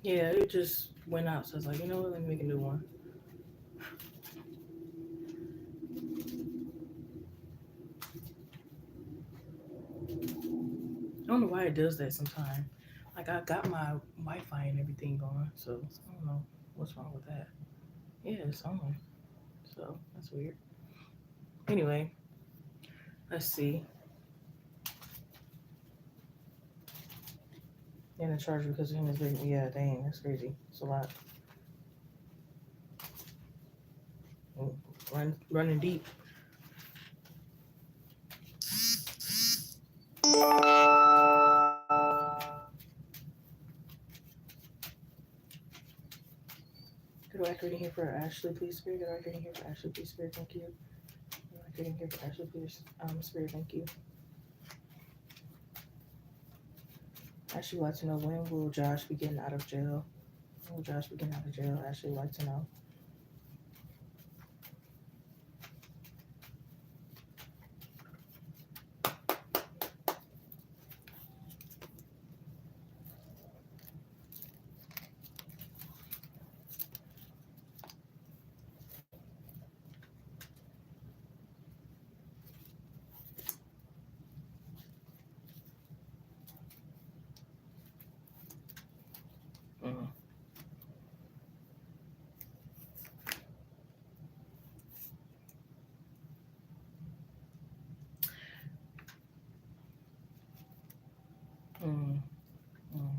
Yeah, it just went out. So I was like, you know what? Let me make a new one. I don't know why it does that sometimes. Like I got my Wi-Fi and everything going, so I don't know what's wrong with that. Yeah, it's on. So that's weird. Anyway, let's see. And the charger because of him is big. Yeah, dang, that's crazy. It's a lot. Running deep. Go to activate here for Ashley, please, Spirit. Go to activate here for Ashley, please, Spirit. Thank you. Go to activate here for Ashley, please, Spirit. Thank you. Ashley would like to know when will Josh be getting out of jail? When will Josh be getting out of jail? Ashley would like to know. Mm. Mm. Mm.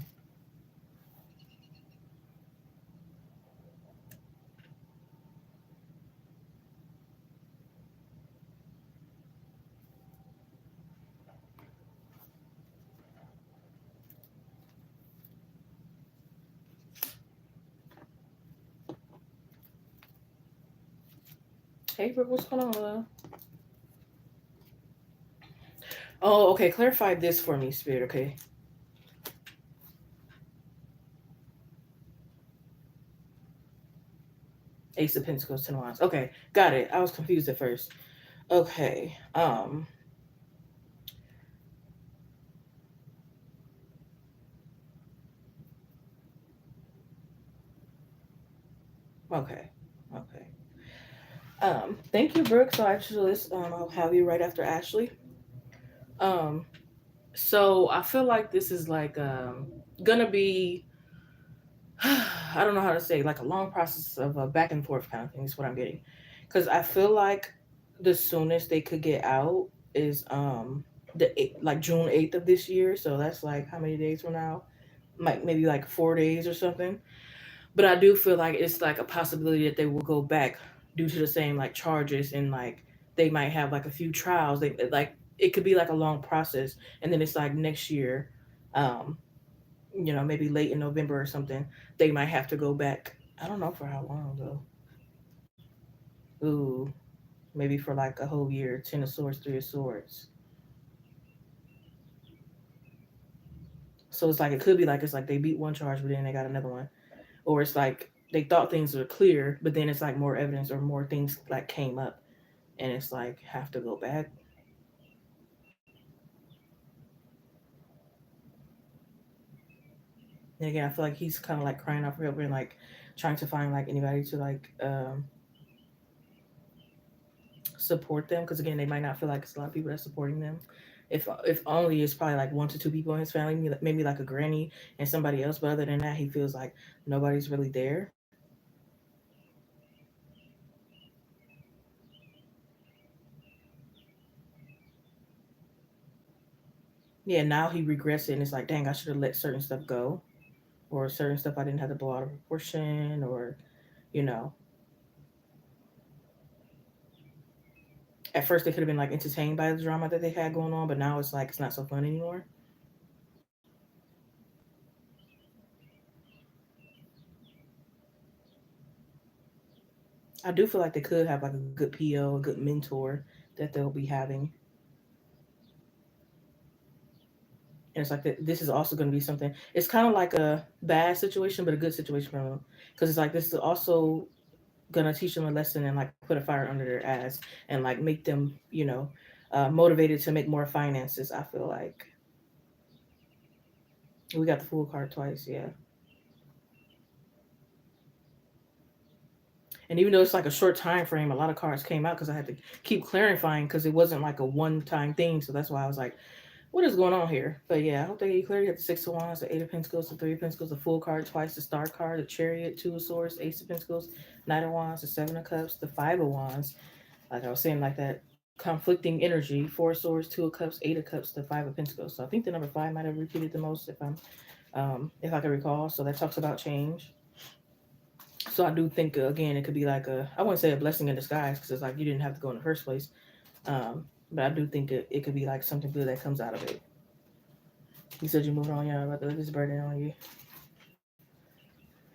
Hey, Brooke, what's going on, love? Oh, okay. Clarify this for me, Spirit. Okay. Ace of Pentacles, Ten of Wands. Okay, got it. I was confused at first. Okay. Okay. Okay. Thank you, Brooke. So actually, I'll have you right after Ashley. Um, so I feel like this is like gonna be I don't know how to say like a long process of a back and forth kind of thing is what I'm getting, because I feel like the soonest they could get out is like June 8th of this year. So that's like how many days from now? Like maybe like 4 days or something. But I do feel like it's like a possibility that they will go back due to the same like charges, and like they might have like a few trials. They like it could be like a long process, and then it's like next year, um, maybe late in November or something, they might have to go back. I don't know for how long though. Ooh, maybe for like a whole year. Ten of Swords, Three of Swords. So it's like it could be like it's like they beat one charge, but then they got another one, or it's like they thought things were clear, but then it's like more evidence or more things like came up, and it's like have to go back. And again, I feel like he's kind of like crying out for help and like trying to find like anybody to like support them, because again they might not feel like it's a lot of people that's supporting them. If only it's probably like one to two people in his family, maybe like a granny and somebody else, but other than that he feels like nobody's really there. Yeah, now he regrets it and it's like, dang, I should have let certain stuff go, or certain stuff I didn't have to blow out of proportion, or you know at first they could have been like entertained by the drama that they had going on, but now it's like it's not so fun anymore. I do feel like they could have like a good PO, a good mentor that they'll be having. And it's like this is also going to be something. It's kind of like a bad situation, but a good situation for them, because it's like this is also gonna teach them a lesson and like put a fire under their ass and like make them, motivated to make more finances. I feel like we got the Fool card twice. Yeah, And even though it's like a short time frame, a lot of cards came out because I had to keep clarifying because it wasn't like a one time thing. So that's why I was like, what is going on here? But yeah, I hope they get you clear. You got the Six of Wands, the Eight of Pentacles, the Three of Pentacles, the Full card twice, the Star card, the Chariot, Two of Swords, Ace of Pentacles, Knight of Wands, the Seven of Cups, the Five of Wands. Like I was saying, like that conflicting energy. Four of Swords, Two of Cups, Eight of Cups, the Five of Pentacles. So I think the number five might have repeated the most if I can recall. So that talks about change. So I do think again it could be like I wouldn't say a blessing in disguise because it's like you didn't have to go in the first place. But I do think it could be like something good that comes out of it. You said you moved on, yeah, about to let this burden on you.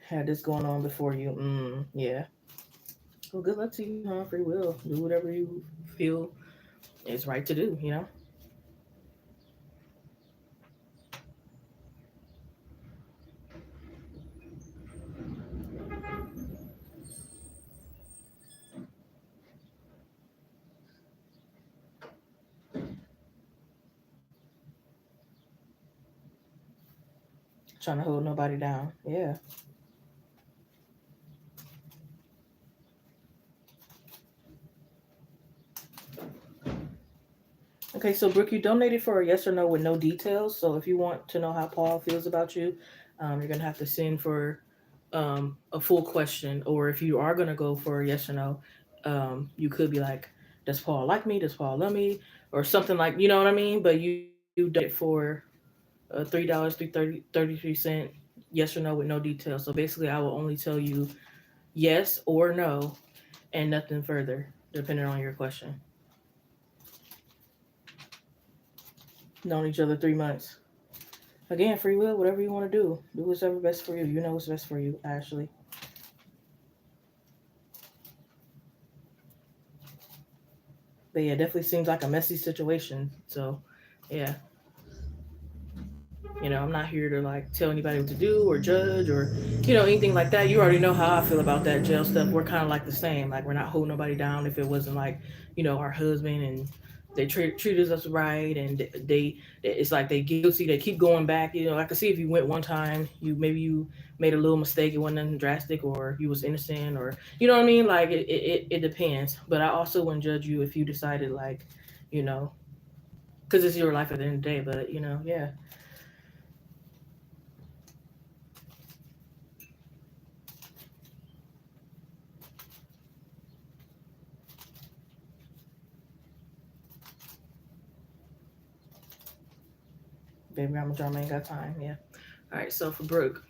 Had this going on before you. Yeah. Well, good luck to you, huh? Free will. Do whatever you feel is right to do, you know? Trying to hold nobody down. Yeah. Okay, so Brooke, you donated for a yes or no with no details. So if you want to know how Paul feels about you, you're gonna have to send for a full question. Or if you are gonna go for a yes or no, you could be like, "Does Paul like me? Does Paul love me?" Or something like, you know what I mean. But you did it for $3, 33 cent, yes or no with no details. So basically, I will only tell you yes or no, and nothing further, depending on your question. Known each other 3 months. Again, free will, whatever you want to do. Do whatever best for you. You know what's best for you, Ashley. But yeah, definitely seems like a messy situation. So, yeah, I'm not here to like tell anybody what to do or judge or, anything like that. You already know how I feel about that jail stuff. We're kind of like the same. Like, we're not holding nobody down if it wasn't like, our husband and they treated us right and it's like they guilty. They keep going back. I can see if you went one time, you made a little mistake. It wasn't nothing drastic or you was innocent or, you know what I mean? Like, it depends. But I also wouldn't judge you if you decided like, you know, because it's your life at the end of the day. But, yeah. Baby, I'm a drama, ain't got time. Yeah. All right. So for Brooke,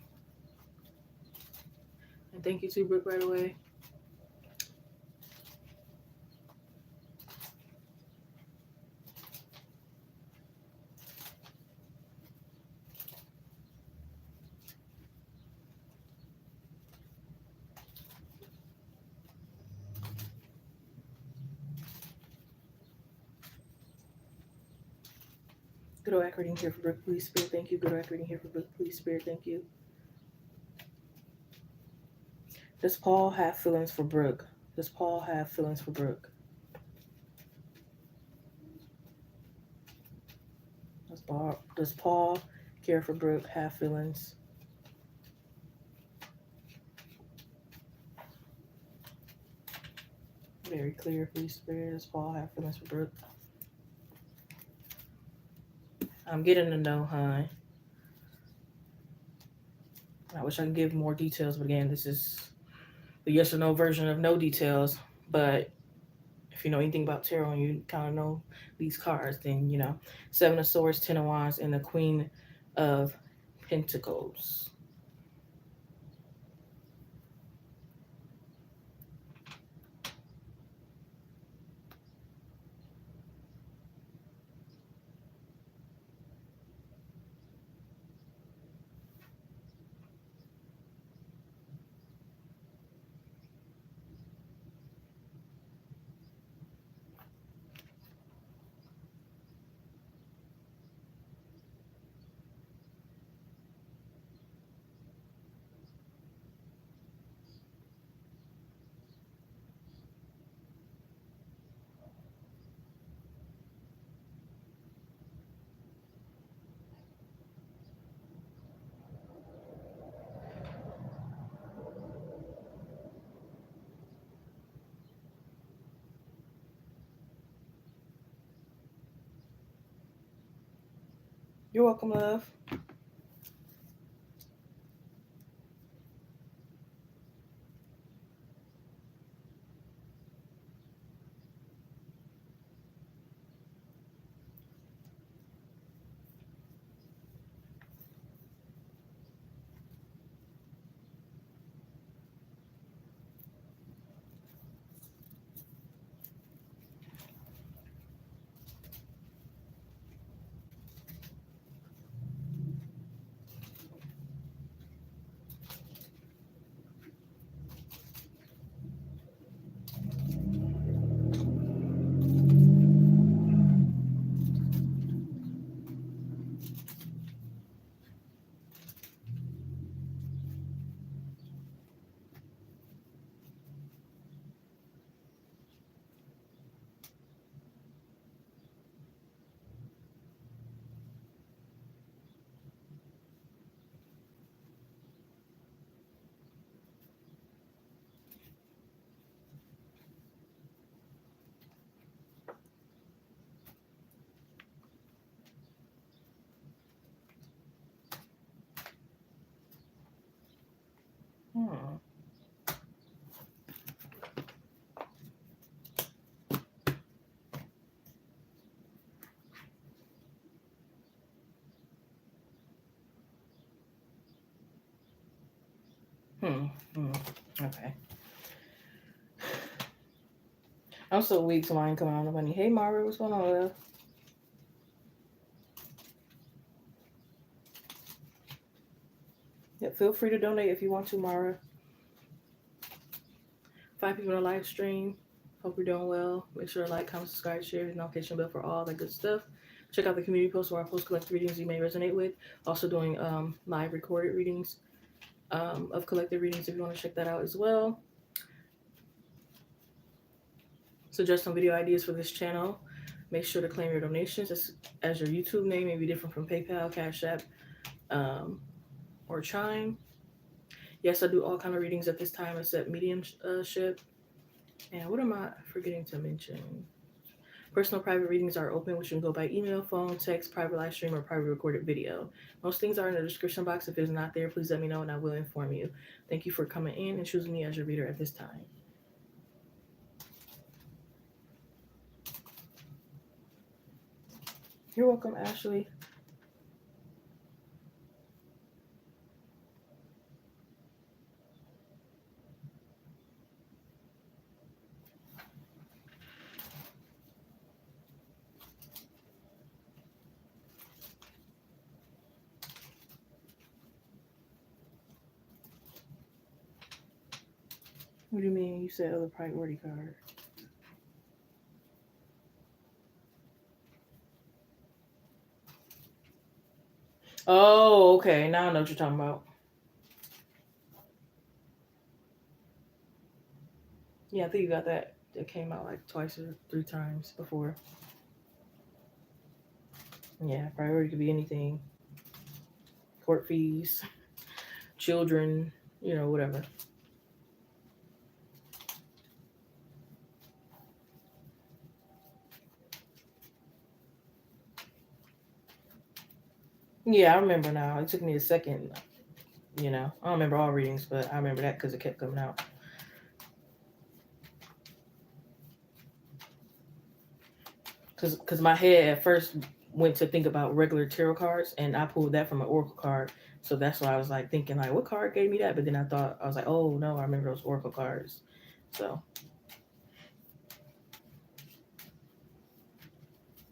and thank you to Brooke right away. Good old reading here for Brooke, please, Spirit. Thank you. Good old reading here for Brooke, please, Spirit. Thank you. Does Paul have feelings for Brooke? Does Paul have feelings for Brooke? Does Paul care for Brooke? Have feelings? Very clear, please, Spirit. Does Paul have feelings for Brooke? I'm getting to know, huh? I wish I could give more details, but again, this is the yes or no version of no details. But if you know anything about tarot and you kind of know these cards, then Seven of Swords, Ten of Wands, and the Queen of Pentacles. You're welcome, love. Hmm. Hmm. Hmm. Okay. I'm so weak, so I ain't coming on the money. Hey, Mara, what's going on, love? Yeah, feel free to donate if you want to, Mara. 5 people in the live stream. Hope you're doing well. Make sure to like, comment, subscribe, share, hit the notification bell for all that good stuff. Check out the community post where I post collected readings you may resonate with. Also doing live recorded readings of collected readings if you want to check that out as well. Suggest some video ideas for this channel. Make sure to claim your donations as your YouTube name may be different from PayPal, Cash App, or Chime. Yes, I do all kind of readings at this time except mediumship. And what am I forgetting to mention? Personal private readings are open, which you can go by email, phone, text, private live stream, or private recorded video. Most things are in the description box. If it's not there, please let me know and I will inform you. Thank you for coming in and choosing me as your reader at this time. You're welcome, Ashley. What do you mean? You said other priority card. Oh, okay. Now I know what you're talking about. Yeah, I think you got that. It came out like twice or 3 times before. Yeah, priority could be anything. Court fees, children, whatever. Yeah, I remember now. It took me a second. I don't remember all readings, but I remember that because it kept coming out. Because my head at first went to think about regular tarot cards, and I pulled that from an oracle card. So that's why I was like thinking like, what card gave me that? But then I was like, oh no, I remember those oracle cards. So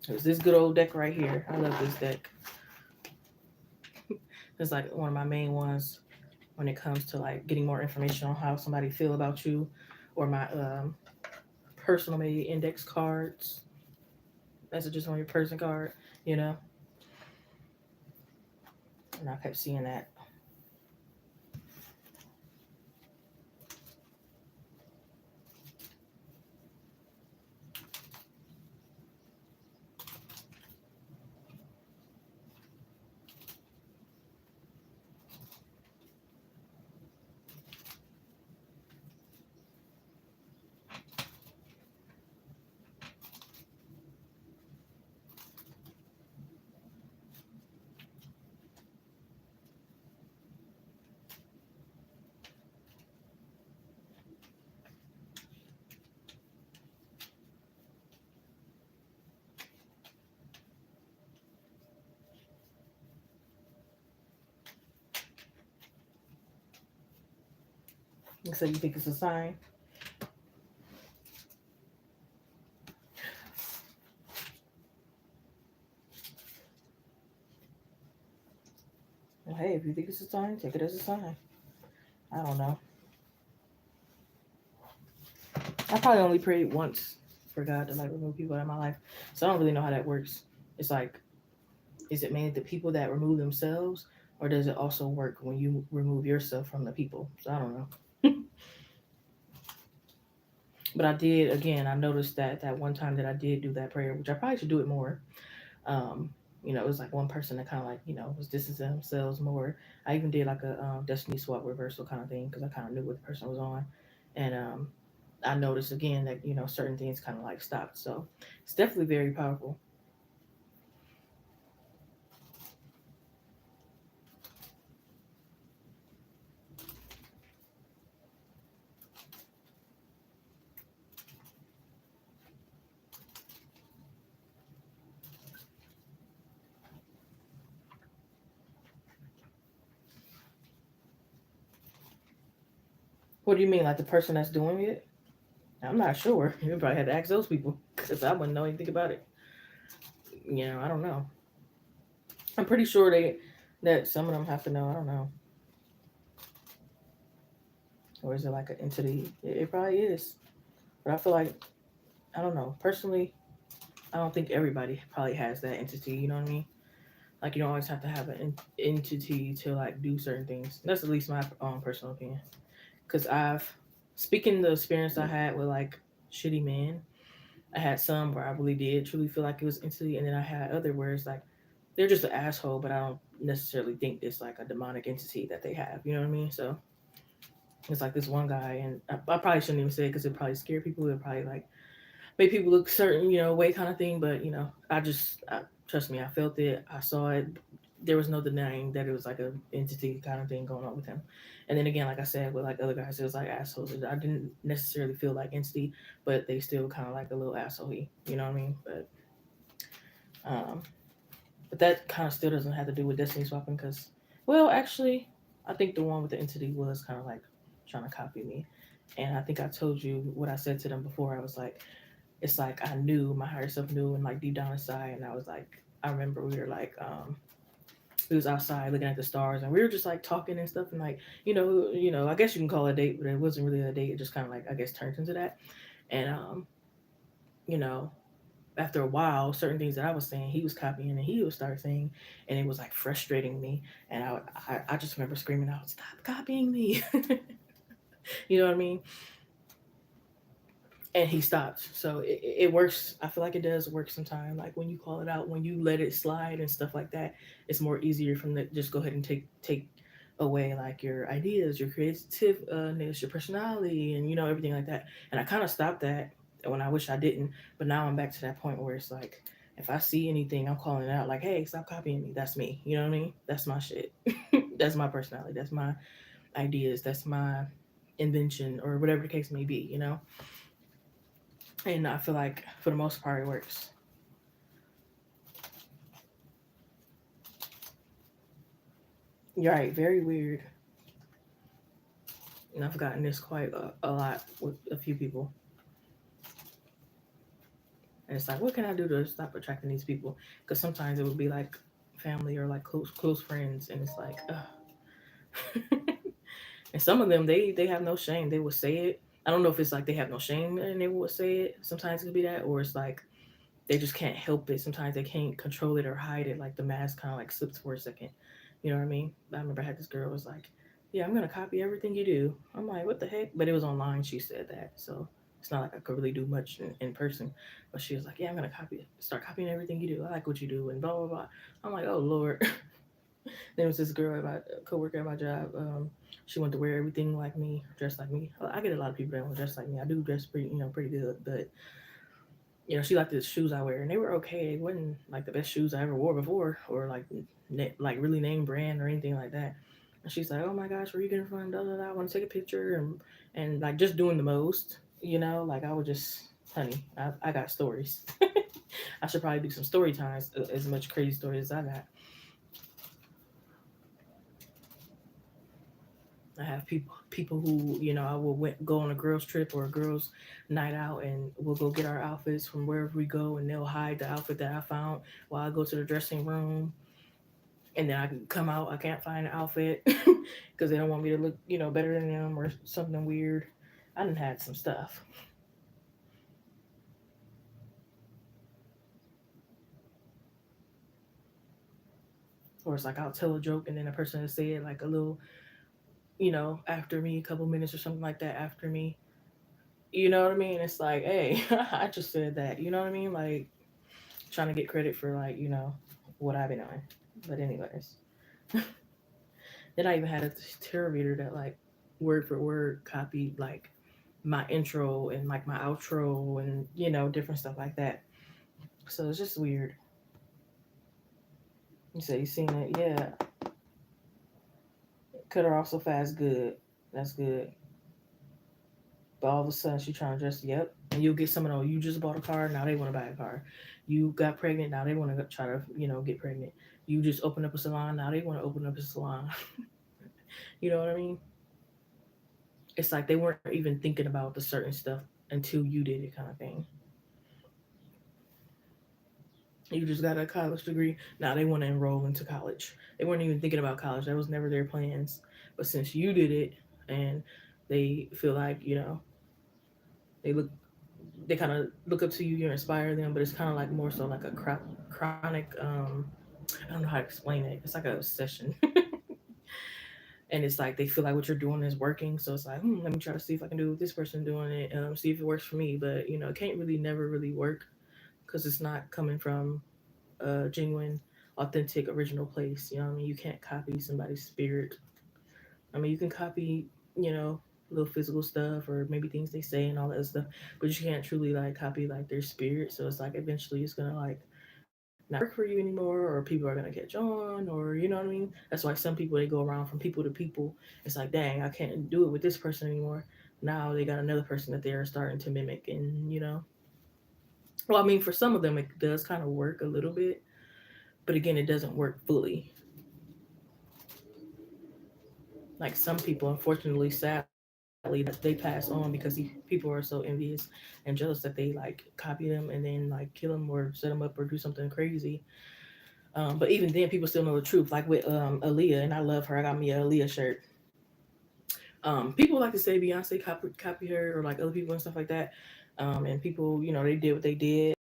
it was this good old deck right here. I love this deck. It's like one of my main ones when it comes to like getting more information on how somebody feel about you, or my personal made index cards. Messages on your person card, and I kept seeing that. So you think it's a sign? Well, hey, if you think it's a sign, take it as a sign. I don't know. I probably only prayed once for God to like remove people out of my life, so I don't really know how that works. It's like, is it mainly the people that remove themselves, or does it also work when you remove yourself from the people? So I don't know. But I did again. I noticed that that one time that I did do that prayer, which I probably should do it more. Um, it was like one person that kind of like was distancing themselves more. I even did like a destiny swap reversal kind of thing because I kind of knew what the person was on, and I noticed again that certain things kind of like stopped. So it's definitely very powerful. What do you mean, like the person that's doing it? I'm not sure. You probably had to ask those people because I wouldn't know anything about it. I don't know. I'm pretty sure that some of them have to know. I don't know. Or is it like an entity? It probably is. But I feel like I don't know. Personally, I don't think everybody probably has that entity. You know what I mean? Like you don't always have to have an entity to like do certain things. That's at least my personal opinion. Because speaking the experience I had with like shitty men, I had some where I really did truly feel like it was entity, and then I had other where it's like they're just an asshole, but I don't necessarily think it's like a demonic entity that they have. You know what I mean? So it's like this one guy, and I probably shouldn't even say it because it probably scare people. It probably like make people look certain, way kind of thing. But trust me, I felt it, I saw it. There was no denying that it was like a entity kind of thing going on with him. And then again, like I said, with like other guys, it was like assholes. I didn't necessarily feel like entity, but they still kind of like a little asshole. You know what I mean? Um, but that kind of still doesn't have to do with destiny swapping because, well, actually, I think the one with the entity was kind of like trying to copy me. And I think I told you what I said to them before. I was like, it's like I knew my higher self knew and like deep down inside, and I was like, I remember we were like, we was outside looking at the stars, and we were just like talking and stuff, and like, I guess you can call it a date, but it wasn't really a date. It just kind of like I guess turned into that, and you know, after a while, certain things that I was saying, he was copying, and he would start saying, and it was like frustrating me, and I just remember screaming out, "Stop copying me!" You know what I mean? And he stopped. So it works. I feel like it does work sometimes. Like when you call it out, when you let it slide and stuff like that, it's more easier from the just go ahead and take away like your ideas, your creativeness, your personality, and everything like that. And I kind of stopped that when I wish I didn't, but now I'm back to that point where it's like if I see anything, I'm calling it out like, hey, stop copying me. That's me. You know what I mean? That's my shit. That's my personality. That's my ideas. That's my invention or whatever the case may be. And I feel like for the most part it works. You're right, very weird. And I've gotten this quite a lot with a few people. And it's like, what can I do to stop attracting these people? Because sometimes it would be like family or like close friends, and it's like, and some of them they have no shame. They will say it. I don't know if it's like they have no shame and they will say it. Sometimes it could be that, or it's like they just can't help it. Sometimes they can't control it or hide it. Like the mask kind of like slips for a second. You know what I mean? I remember I had this girl was like, "Yeah, I'm gonna copy everything you do." I'm like, "What the heck?" But it was online. She said that, so it's not like I could really do much in person. But she was like, "Yeah, I'm gonna start copying everything you do. I like what you do," and blah blah blah. I'm like, "Oh Lord." There was this girl at my coworker at my job. She wanted to wear everything like me, dress like me. I get a lot of people that want to dress like me. I do dress pretty good, but she liked the shoes I wear, and they were okay. It wasn't like the best shoes I ever wore before, or like like really name brand or anything like that. And she's like, "Oh my gosh, where are you getting from? Da, da, da. I want to take a picture," and like just doing the most. Like I would just, honey, I got stories. I should probably do some story times, as much crazy stories as I got. I have people who, I will go on a girls trip or a girls night out, and we'll go get our outfits from wherever we go, and they'll hide the outfit that I found while I go to the dressing room, and then I can come out, I can't find the outfit because they don't want me to look, better than them or something weird. I done had some stuff. Or it's like I'll tell a joke and then a person will say it like a little, after me, a couple minutes or something like that after me. You know what I mean? It's like, hey, I just said that. You know what I mean? Like trying to get credit for like, what I've been doing. But anyways, then I even had a tarot reader that like word for word copied like my intro and like my outro and different stuff like that. So it's just weird. You say you seen it, yeah. Cut her off so fast, good. That's good. But all of a sudden she trying to just yep. And you'll get someone, oh, you just bought a car, now they want to buy a car. You got pregnant, now they want to try to, get pregnant. You just open up a salon, now they want to open up a salon. You know what I mean? It's like they weren't even thinking about the certain stuff until you did it, kind of thing. You just got a college degree, now they want to enroll into college. They weren't even thinking about college. That was never their plans. But since you did it, and they feel like, they look they kind of look up to you, you inspire them, but it's kind of like more so like a chronic, I don't know how to explain it. It's like a obsession. And it's like they feel like what you're doing is working, so it's like, let me try to see if I can do this person doing it, see if it works for me. But it can't really never really work because it's not coming from a genuine, authentic, original place. You know what I mean? You can't copy somebody's spirit. I mean, you can copy, you know, little physical stuff or maybe things they say and all that stuff, but you can't truly like copy like their spirit. So it's like eventually it's gonna like not work for you anymore, or people are gonna catch on, or you know what I mean. That's why some people they go around from people to people. It's like, dang, I can't do it with this person anymore. Now they got another person that they're starting to mimic, and well, I mean, for some of them it does kind of work a little bit, but again, it doesn't work fully. Like some people, unfortunately, sadly, that they pass on because people are so envious and jealous that they like copy them and then like kill them or set them up or do something crazy. But even then, people still know the truth. Like with Aaliyah, and I love her. I got me a Aaliyah shirt. People like to say Beyonce copy her or like other people and stuff like that. And people, they did what they did,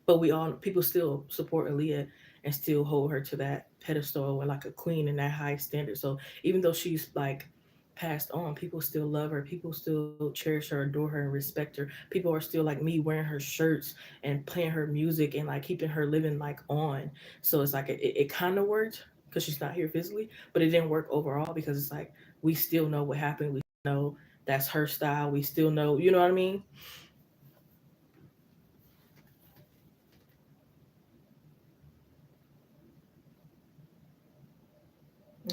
but people still support Aaliyah and still hold her to that pedestal and like a queen and that high standard. So even though she's like passed on, people still love her. People still cherish her, adore her, and respect her. People are still like me wearing her shirts and playing her music and like keeping her living like on. So it's like it kind of worked because she's not here physically, but it didn't work overall because it's like we still know what happened. We know that's her style. We still know, you know what I mean?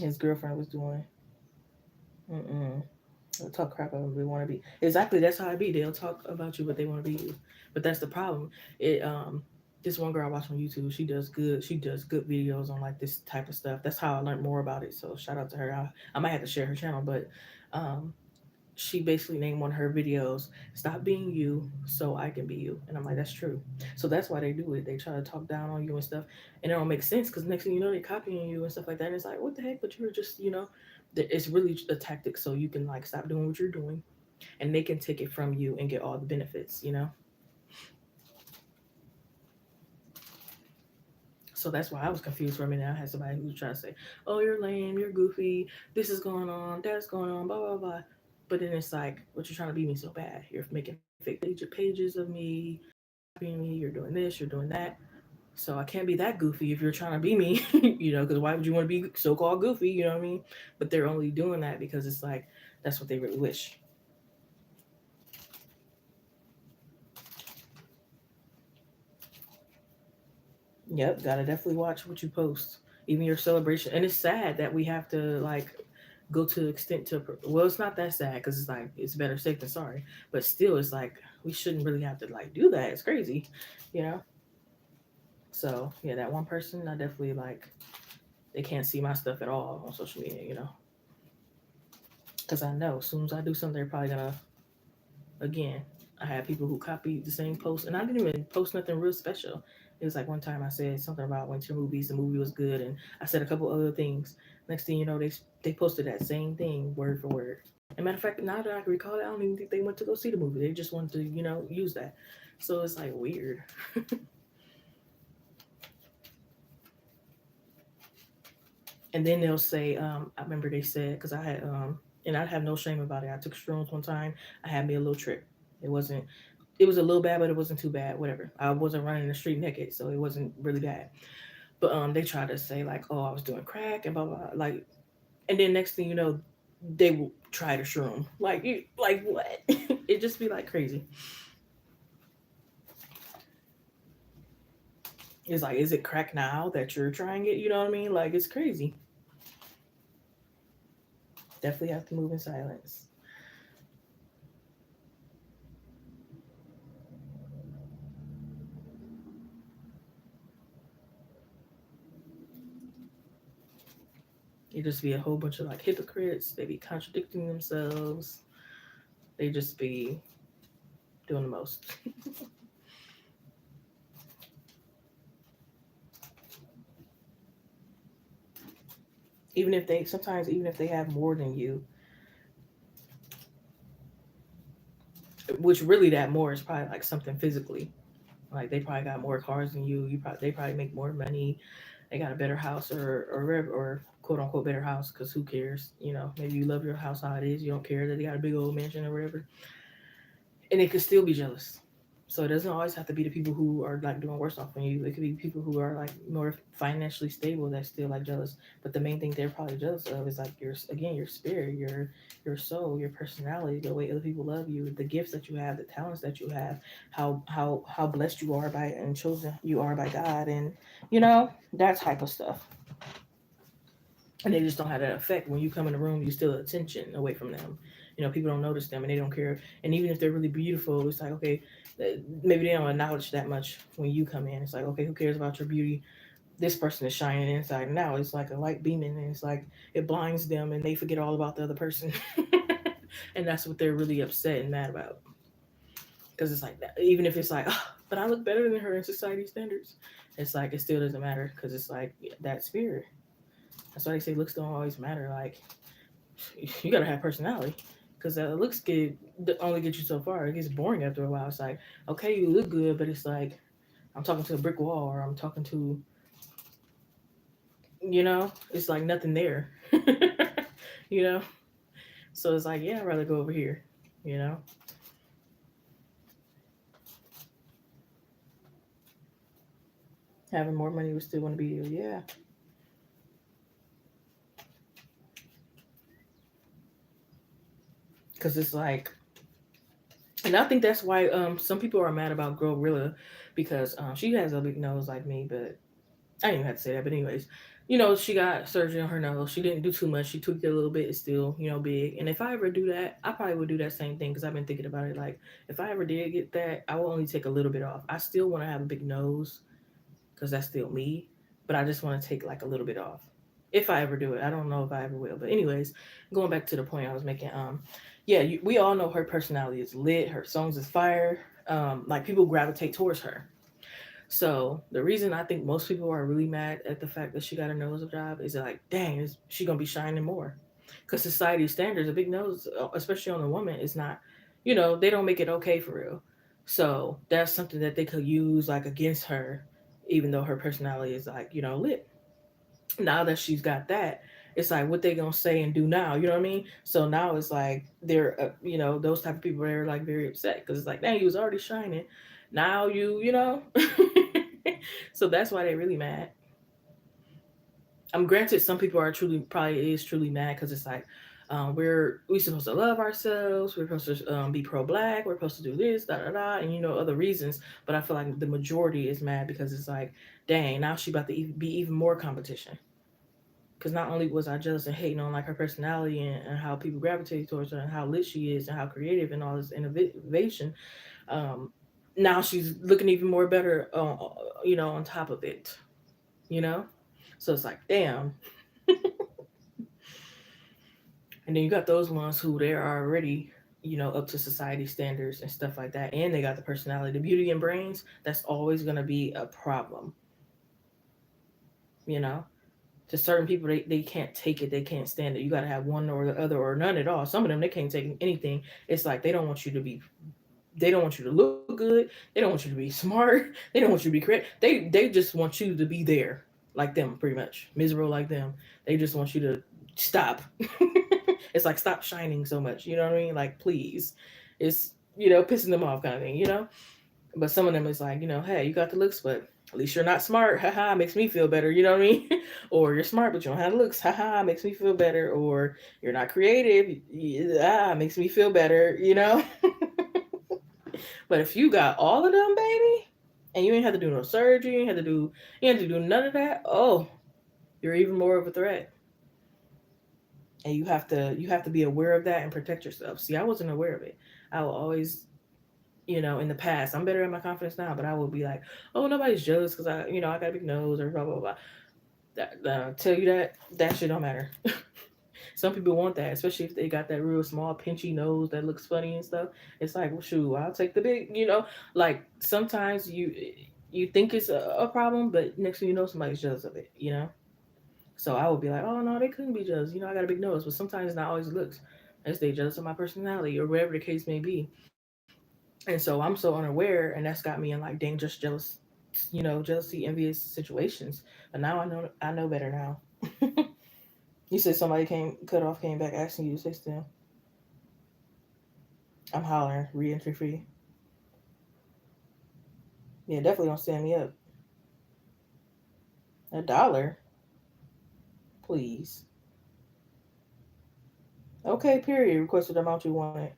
His girlfriend was doing. Mm-mm. They'll talk crap about they want to be. Exactly, that's how it be. They'll talk about you, but they want to be you. But that's the problem. This one girl I watch on YouTube. She does good. She does good videos on like this type of stuff. That's how I learned more about it. So shout out to her. I might have to share her channel, but um, she basically named one of her videos "Stop Being You So I Can Be You," and I'm like, that's true. So that's why they do it. They try to talk down on you and stuff, and it don't make sense because next thing you know, they're copying you and stuff like that. And it's like, what the heck? But you're just, it's really a tactic so you can like stop doing what you're doing, and they can take it from you and get all the benefits. So that's why I was confused for a minute. I had somebody who was trying to say, "Oh, you're lame, you're goofy. This is going on, that's going on, blah blah blah." But then it's like, what you're trying to be me so bad? You're making fake pages of me, copying me. You're doing this, you're doing that. So I can't be that goofy if you're trying to be me, because why would you want to be so called goofy? You know what I mean? But they're only doing that because it's like that's what they really wish. Yep, gotta definitely watch what you post, even your celebration. And it's sad that we have to like go to the extent to. Well, it's not that sad because it's like it's better safe than sorry. But still, it's like we shouldn't really have to like do that. It's crazy, you know. So yeah, that one person, I definitely like. They can't see my stuff at all on social media, because I know as soon as I do something, they're probably gonna again. I had people who copied the same post, and I didn't even post nothing real special. It was like one time I said something about went to the movies, the movie was good, and I said a couple other things. Next thing you know, they posted that same thing word for word. And matter of fact, now that I can recall it, I don't even think they went to go see the movie. They just wanted to, use that. So it's like weird. And then they'll say, I remember they said, because I had, and I have no shame about it. I took shrooms one time. I had me a little trip. It wasn't, it was a little bad, but it wasn't too bad. Whatever. I wasn't running the street naked, so it wasn't really bad. But they try to say like, oh, I was doing crack and blah blah. Like, and then next thing you know, they will try to shroom. Like you, like what? It just be like crazy. It's like, is it crack now that you're trying it? You know what I mean? Like it's crazy. Definitely have to move in silence. It just be a whole bunch of like hypocrites. They be contradicting themselves. They just be doing the most. Even if they sometimes even if they have more than you, which really that more is probably like something physically. Like they probably got more cars than you. They probably make more money. They got a better house or quote unquote better house because who cares? Maybe you love your house how it is. You don't care that they got a big old mansion or whatever, and they could still be jealous. So it doesn't always have to be the people who are like doing worse off than you. It could be people who are like more financially stable that's still like jealous. But the main thing they're probably jealous of is like your spirit, your soul, your personality, the way other people love you, the gifts that you have, the talents that you have, how blessed you are by and chosen you are by God, and that type of stuff. And they just don't have that effect. When you come in the room, you steal attention away from them. People don't notice them and they don't care. And even if they're really beautiful, it's like, okay, maybe they don't acknowledge that much when you come in. It's like, okay, who cares about your beauty? This person is shining inside and out. It's like a light beaming, and it's like it blinds them and they forget all about the other person. And that's what they're really upset and mad about. Because it's like, even if it's like, oh, but I look better than her in society standards, it's like, it still doesn't matter because it's like that spirit. That's why they say looks don't always matter. Like, you gotta have personality because looks good only get you so far. It gets boring after a while. It's like, okay, you look good, but it's like I'm talking to a brick wall, or I'm talking to, it's like nothing there. you know, so it's like, yeah, I'd rather go over here. You know, having more money would still want to be you. Yeah, because it's like, and I think that's why some people are mad about Glorilla because she has a big nose like me, but I didn't even have to say that, but anyways, she got surgery on her nose. She didn't do too much. She tweaked it a little bit. It's still, big. And if I ever do that, I probably would do that same thing because I've been thinking about it. Like, if I ever did get that, I will only take a little bit off. I still want to have a big nose because that's still me, but I just want to take like a little bit off. If I ever do it, I don't know if I ever will. But anyways, going back to the point I was making, yeah, we all know her personality is lit. Her songs is fire. Like people gravitate towards her. So the reason I think most people are really mad at the fact that she got a nose job is like, dang, is she gonna be shining more? Because society standards, a big nose, especially on a woman, is not, they don't make it okay for real. So that's something that they could use like against her, even though her personality is like, lit. Now that she's got that, it's like what they gonna say and do now. You know what I mean? So now it's like they're, those type of people are like very upset because it's like, dang, you was already shining. Now you. So that's why they're really mad. I'm granted some people are truly mad because it's like we supposed to love ourselves. We're supposed to be pro black. We're supposed to do this, da da da, and other reasons. But I feel like the majority is mad because it's like, dang, now she about to be even more competition. Because not only was I jealous and hating on like her personality and how people gravitate towards her and how lit she is and how creative and all this innovation, um, now she's looking even more better, on top of it, you know. So it's like, damn. And And then you got those ones who they're already, up to society standards and stuff like that, and they got the personality, the beauty and brains. That's always gonna be a problem, you know. To certain people, they can't take it, they can't stand it. You got to have one or the other or none at all. Some of them, they can't take anything. It's like they don't want you to look good, they don't want you to be smart, they don't want you to be creative, they just want you to be there, like them, pretty much miserable like them. They just want you to stop. It's like, stop shining so much, you know what I mean? Like, please. It's, pissing them off, kind of thing. But some of them is like, hey, you got the looks, but at least you're not smart. Haha, makes me feel better. You know what I mean? Or you're smart, but you don't have the looks. Haha, makes me feel better. Or you're not creative. Makes me feel better. But if you got all of them, baby, and you ain't had to do no surgery, you ain't had to do none of that. Oh, you're even more of a threat. And you have to be aware of that and protect yourself. See, I wasn't aware of it. I will always, in the past, I'm better at my confidence now, but I will be like, oh, nobody's jealous because I got a big nose or blah blah blah. Tell you that shit don't matter. Some people want that, especially if they got that real small pinchy nose that looks funny and stuff. It's like, well, shoot, I'll take the big. Like, sometimes you think it's a problem, but next thing you know, somebody's jealous of it. So I would be like, oh no, they couldn't be jealous. I got a big nose, but sometimes it's not always looks. As they jealous of my personality or whatever the case may be. And so I'm so unaware, and that's got me in like dangerous jealousy, envious situations. But now I know better now. You said somebody came back asking you to fix them. I'm hollering, re-entry free. Yeah, definitely don't stand me up. $1, please. Okay, period. Requested the amount you wanted.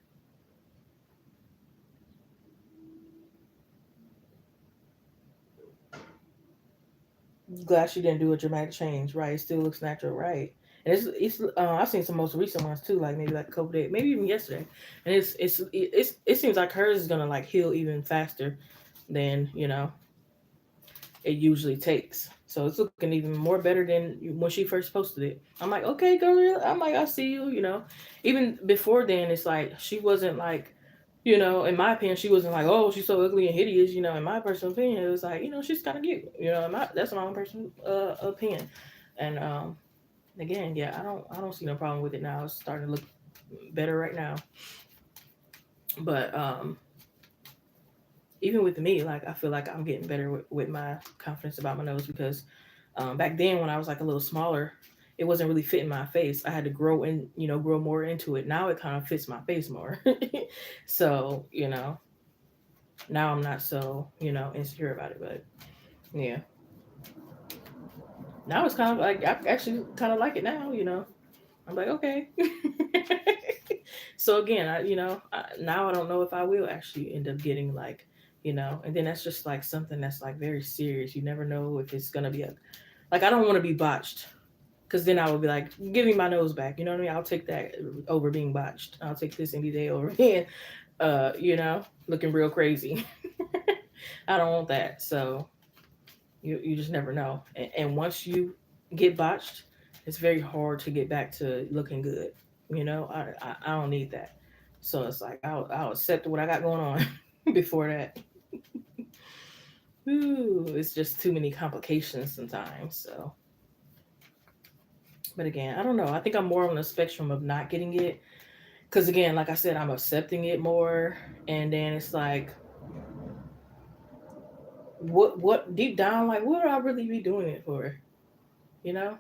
Glad she didn't do a dramatic change, right? It still looks natural, right? And it's I've seen some most recent ones too, like maybe like a couple days, maybe even yesterday, and it seems like hers is gonna like heal even faster than it usually takes. So it's looking even more better than when she first posted it. I'm like, okay, girl, I'm like, I see you. Even before then, it's like she wasn't like, in my opinion, she wasn't like, oh, she's so ugly and hideous. In my personal opinion, it was like, she's kind of cute. That's my own personal opinion. And again, yeah, I don't see no problem with it now. It's starting to look better right now. But even with me, like, I feel like I'm getting better with my confidence about my nose because back then when I was like a little smaller, it wasn't really fitting my face. I had to grow more into it. Now it kind of fits my face more. So, now I'm not so, insecure about it. But yeah, now it's kind of like, I actually kind of like it now. I'm like, okay. So again, now I don't know if I will actually end up getting like, and then that's just like something that's like very serious. You never know if it's gonna be like, I don't want to be botched, because then I would be like, give me my nose back. You know what I mean? I'll take that over being botched. I'll take this any day over being, looking real crazy. I don't want that. So you just never know. And once you get botched, it's very hard to get back to looking good. I don't need that. So it's like, I'll accept what I got going on before that. Ooh, it's just too many complications sometimes. So, but again, I don't know. I think I'm more on the spectrum of not getting it. Because again, like I said, I'm accepting it more. And then it's like, what deep down, like, what would I really be doing it for? You know?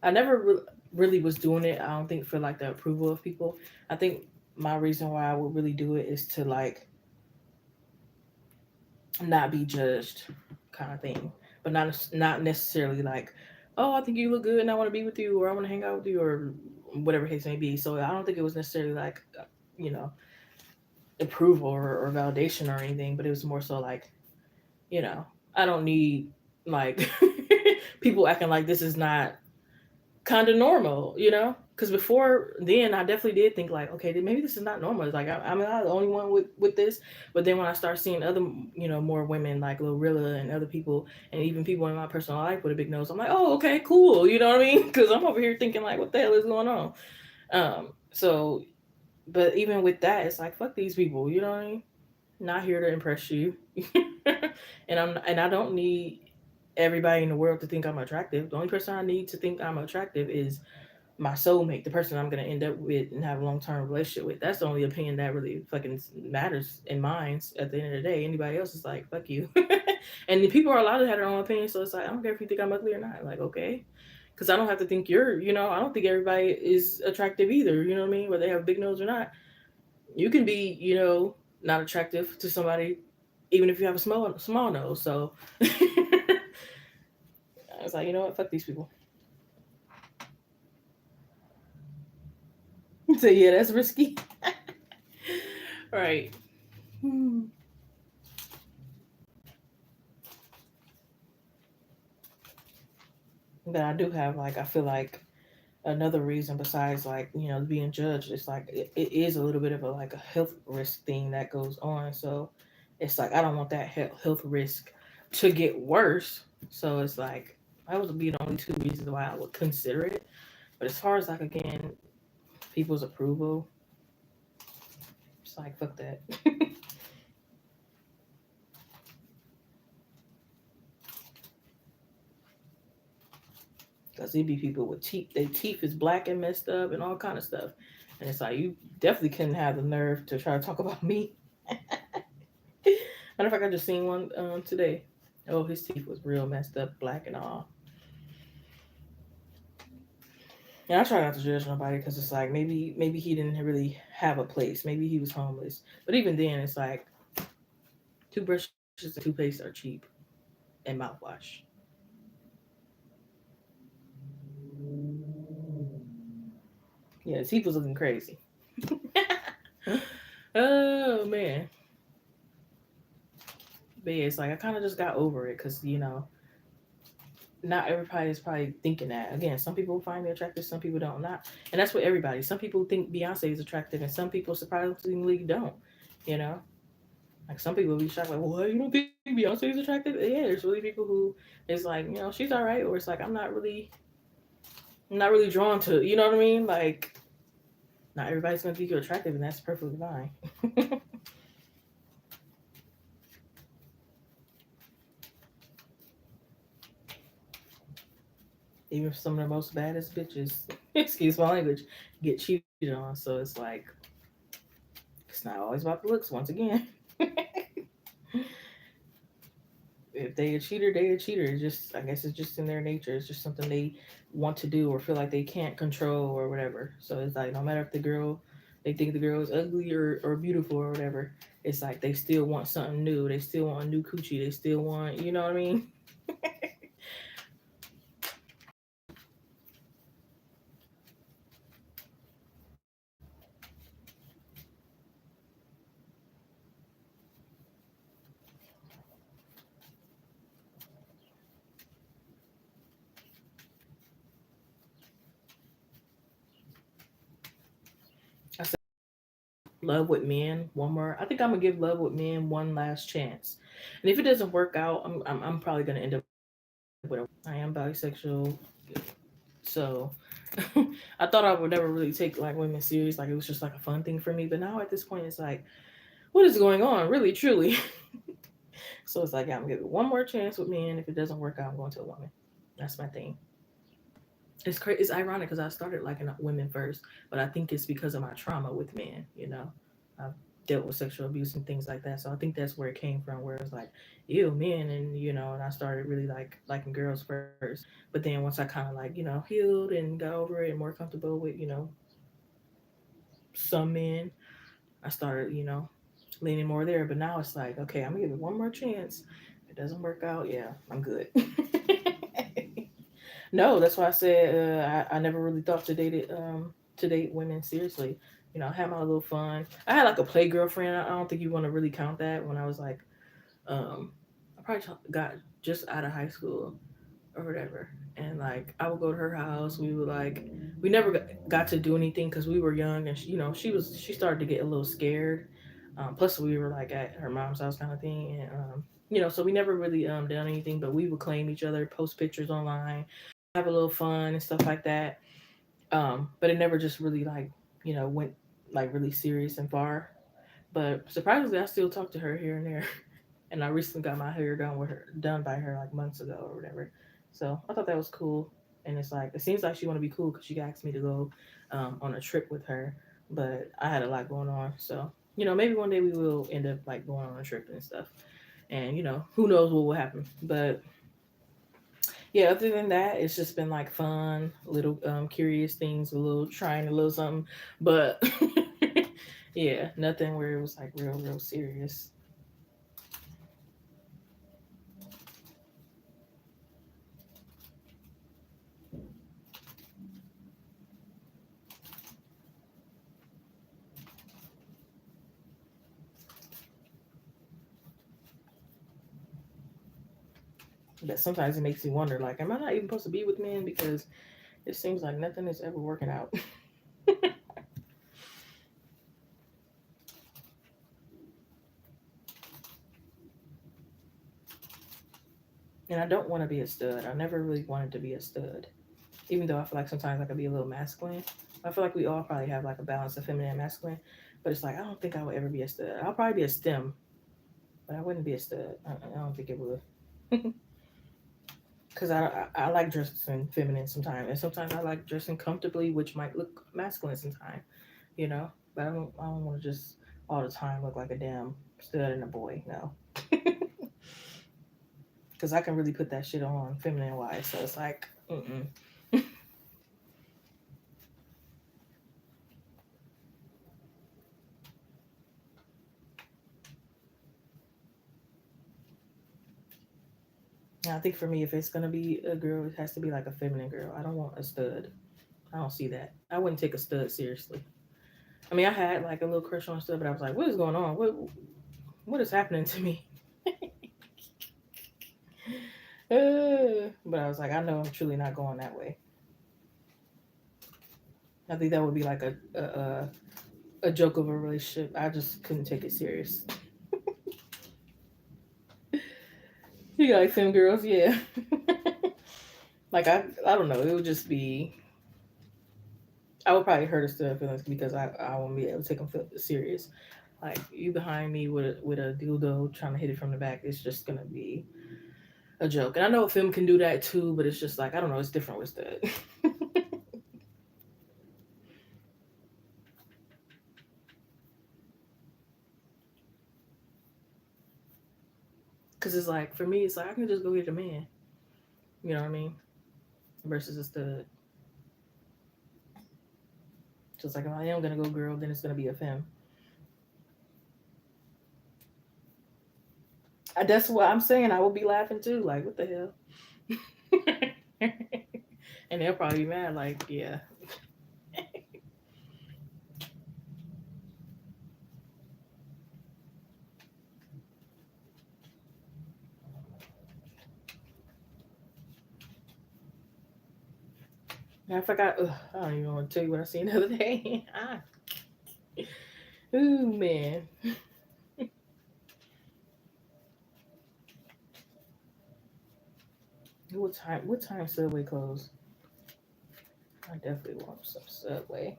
I never really was doing it, I don't think, for like the approval of people. I think my reason why I would really do it is to like not be judged, kind of thing. But not necessarily like, oh, I think you look good and I want to be with you, or I want to hang out with you, or whatever case may be. So I don't think it was necessarily like, you know, approval or validation or anything, but it was more so like, I don't need like people acting like this is not kind of normal. Because before then, I definitely did think like, okay, then maybe this is not normal. It's like, I'm not the only one with this. But then when I start seeing other, more women like Glorilla and other people, and even people in my personal life with a big nose, I'm like, oh, okay, cool. You know what I mean? Because I'm over here thinking like, what the hell is going on? So, but even with that, it's like fuck these people. You know what I mean? Not here to impress you, and I don't need everybody in the world to think I'm attractive. The only person I need to think I'm attractive is my soulmate, the person I'm gonna end up with and have a long term relationship with. That's the only opinion that really fucking matters in mine. At the end of the day, anybody else is like fuck you. And the people are allowed to have their own opinion, so it's like I don't care if you think I'm ugly or not. Like okay, because I don't have to think you're. I don't think everybody is attractive either. You know what I mean? Whether they have a big nose or not, you can be not attractive to somebody even if you have a small nose. So I was like, you know what? Fuck these people. So yeah, that's risky. Right. Hmm. But I do have like I feel like another reason besides like being judged, it's like it is a little bit of a health risk thing that goes on. So it's like I don't want that health risk to get worse. So it's like that would be the only two reasons why I would consider it. But as far as like again people's approval, it's like fuck that. Because it be people with teeth, their teeth is black and messed up and all kind of stuff. And it's like you definitely couldn't have the nerve to try to talk about me. Matter of fact, I just seen one today. Oh, his teeth was real messed up, black and all. And I try not to judge nobody because it's like maybe he didn't really have a place. Maybe he was homeless. But even then, it's like toothbrushes and toothpaste are cheap and mouthwash. Yeah, his teeth was looking crazy. Oh man. But yeah, it's like I kind of just got over it because not everybody is probably thinking that. Again, some people find me attractive, some people don't. Not, and that's with everybody. Some people think Beyonce is attractive, and some people surprisingly don't. You know, like some people be shocked, like, "What? You don't think Beyonce is attractive?" Yeah, there's really people who is like, she's all right, or it's like I'm not really drawn to. You know what I mean? Like, not everybody's gonna think you're attractive, and that's perfectly fine. Even some of the most baddest bitches, excuse my language, get cheated on. So it's like it's not always about the looks. Once again, if they a cheater, they a cheater. It's just I guess it's just in their nature. It's just something they want to do or feel like they can't control or whatever. So it's like no matter if they think the girl is ugly or beautiful or whatever, it's like they still want something new. They still want a new coochie. They still want, you know what I mean? I said love with men one more. I think I'm gonna give love with men one last chance. And if it doesn't work out, I'm probably gonna end up with a woman. I am bisexual, so I thought I would never really take like women serious. Like it was just like a fun thing for me. But now at this point, it's like, what is going on? Really, truly. So it's like yeah, I'm gonna give it one more chance with men. If it doesn't work out, I'm going to a woman. That's my thing. It's crazy. It's ironic because I started liking women first, but I think it's because of my trauma with men. I've dealt with sexual abuse and things like that, so I think that's where it came from. Where it's like, ew, men, and and I started really liking girls first. But then once I kind of healed and got over it and more comfortable with some men, I started leaning more there. But now it's like, okay, I'm gonna give it one more chance. If it doesn't work out, yeah, I'm good. No, that's why I said I never really thought to date women seriously. I had my little fun. I had like a play girlfriend. I don't think you want to really count that when I was like, I probably got just out of high school or whatever. And like I would go to her house. We never got to do anything because we were young, and she started to get a little scared. Plus we were like at her mom's house kind of thing, and so we never really done anything, but we would claim each other, post pictures online, have a little fun and stuff like that. But it never just really like went like really serious and far. But surprisingly, I still talk to her here and there. And I recently got my hair done by her like months ago or whatever. So I thought that was cool. And it's like it seems like she want to be cool because she asked me to go on a trip with her, but I had a lot going on. So maybe one day we will end up like going on a trip and stuff. And who knows what will happen. But yeah, other than that, it's just been like fun, little curious things, a little trying a little something. But yeah, nothing where it was like real serious. But sometimes it makes me wonder, like, am I not even supposed to be with men? Because it seems like nothing is ever working out. And I don't want to be a stud. I never really wanted to be a stud. Even though I feel like sometimes I could be a little masculine. I feel like we all probably have like a balance of feminine and masculine. But it's like, I don't think I would ever be a stud. I'll probably be a stem, but I wouldn't be a stud. I don't think it would. Because I like dressing feminine sometimes. And sometimes I like dressing comfortably, which might look masculine sometimes, But I don't want to just all the time look like a damn stud and a boy, no. Because I can really put that shit on feminine wise. So it's like, mm-mm. And I think for me, if it's gonna be a girl, it has to be like a feminine girl. I don't want a stud. I don't see that. I wouldn't take a stud seriously. I mean, I had like a little crush on a stud, but I was like, what is going on? What is happening to me? But I was like, I know I'm truly not going that way. I think that would be like a joke of a relationship. I just couldn't take it serious. You like femme girls, yeah. Like I don't know. It would just be. I would probably hurt a stud feelings because I won't be able to take them serious. Like you behind me with a dildo trying to hit it from the back, it's just gonna be a joke. And I know a film can do that too, but it's just like I don't know. It's different with stud. Because it's like for me, it's like I can just go get a man. You know what I mean? Versus a stud. So it's like if I am gonna go girl, then it's gonna be a femme. That's what I'm saying. I will be laughing too. Like what the hell? And they'll probably be mad. Like yeah. I forgot. Ugh, I don't even want to tell you what I seen the other day. Ooh man. What time Subway closed? I definitely want some Subway.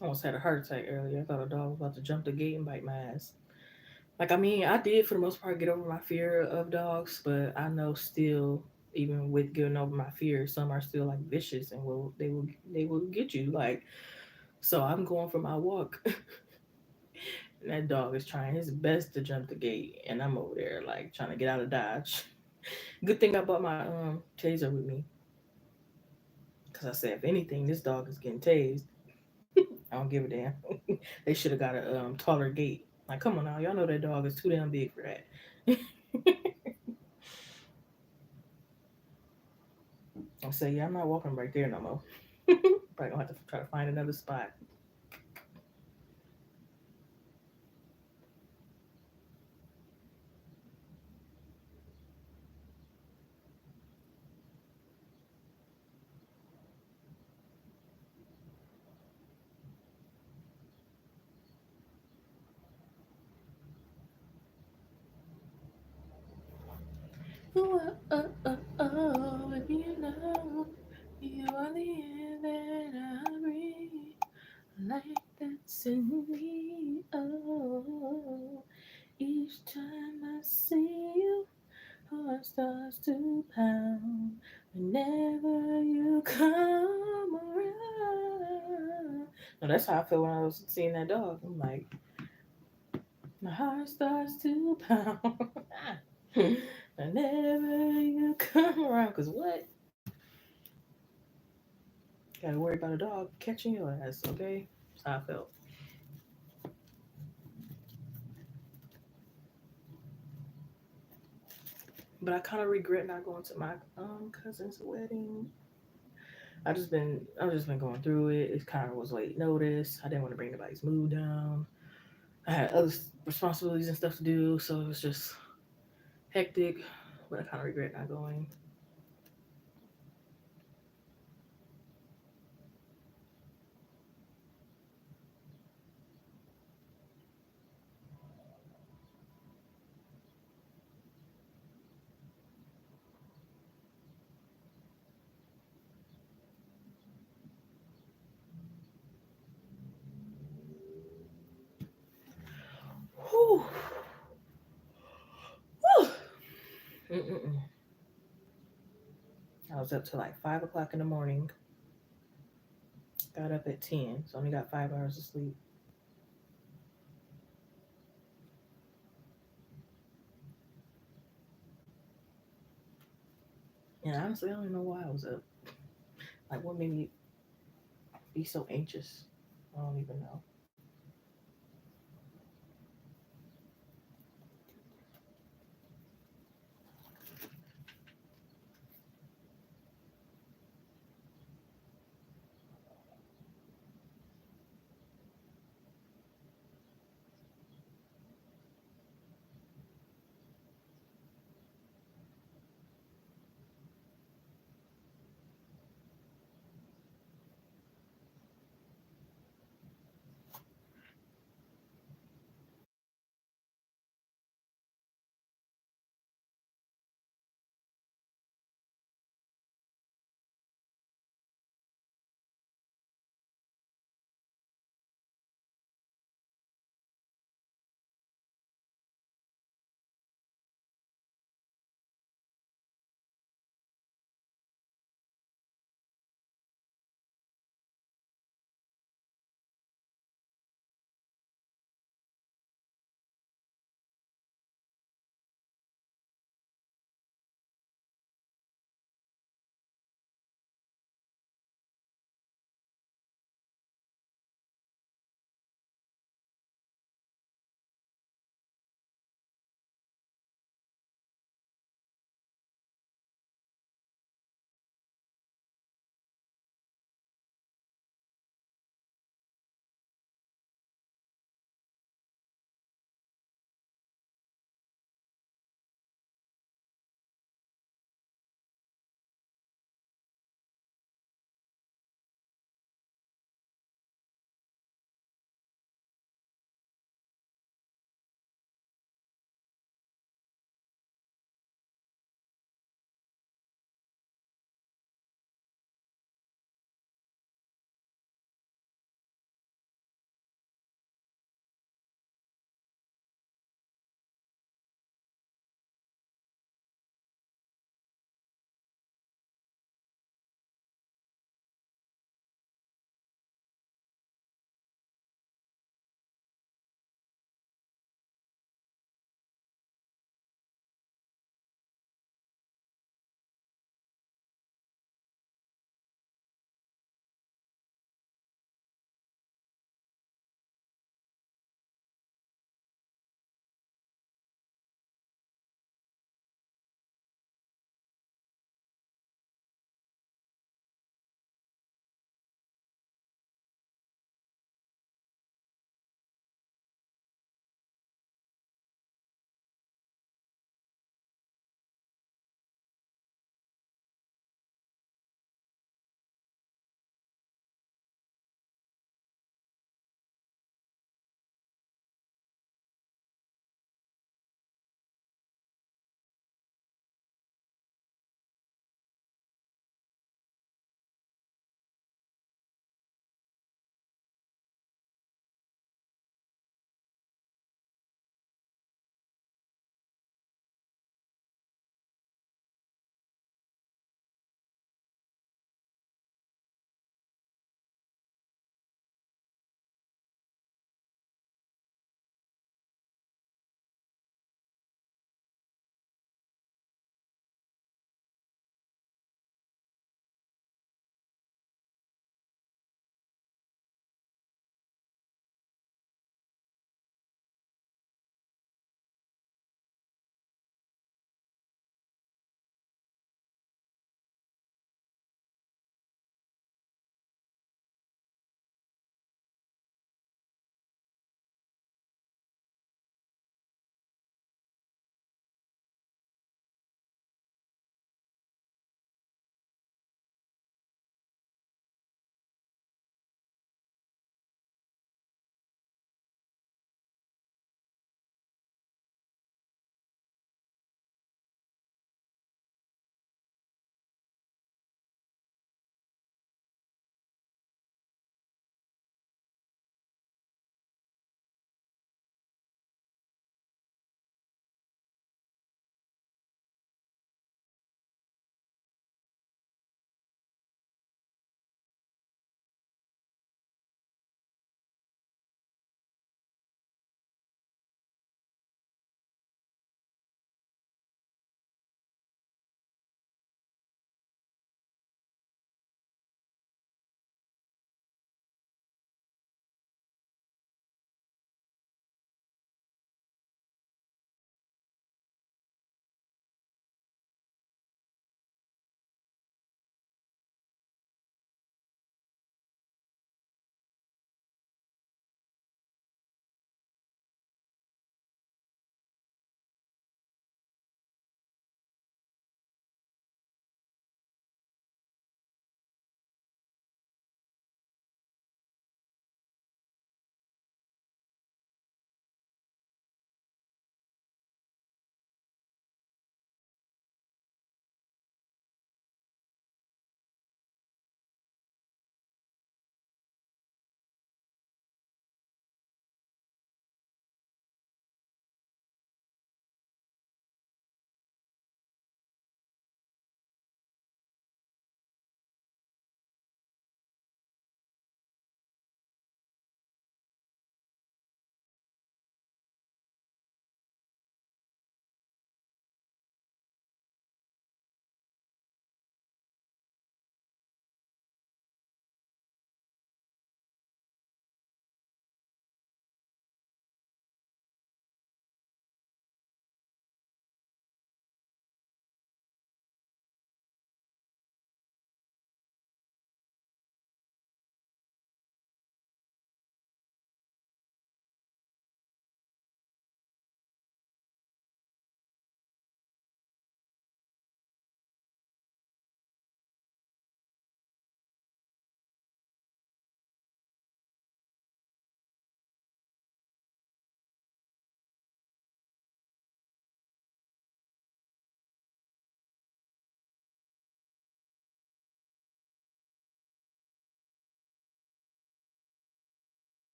I almost had a heart attack earlier. I thought a dog was about to jump the gate and bite my ass. Like I mean, I did for the most part get over my fear of dogs, but I know still, even with getting over my fear, some are still like vicious and they will get you. Like so, I'm going for my walk. And that dog is trying his best to jump the gate, and I'm over there like trying to get out of dodge. Good thing I bought my taser with me, cause I said if anything, this dog is getting tased. I don't give a damn. They should have got a taller gate. Like, come on now, y'all know that dog is too damn big for that. I say, yeah, I'm not walking right there no more. Probably gonna have to try to find another spot. Ooh, if you know you are the air that I breathe, light that's in me. Oh, each time I see you, heart starts to pound. Whenever you come around. No, that's how I feel when I was seeing that dog. I'm like, my heart starts to pound. Whenever you come around. Because what? Gotta worry about a dog catching your ass, okay? That's how I felt. But I kind of regret not going to my cousin's wedding. I've just been going through it. It kind of was late notice. I didn't want to bring anybody's mood down. I had other responsibilities and stuff to do, so it was just hectic. But I kind of regret not going. Whew. Whew. Mm-mm-mm. I was up till like 5 o'clock in the morning. Got up at 10, so only got 5 hours of sleep. And honestly, I don't even know why I was up. Like, what made me be so anxious? I don't even know.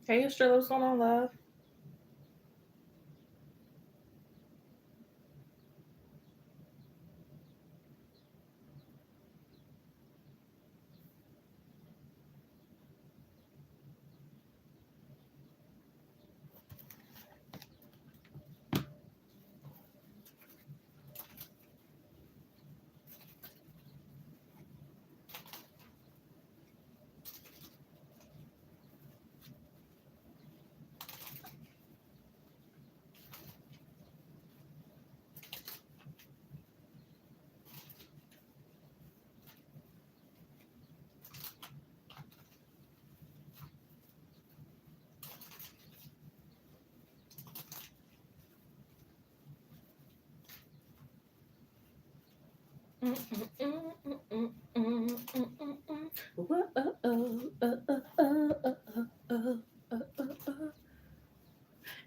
Hey, Estrella, what's going on, love?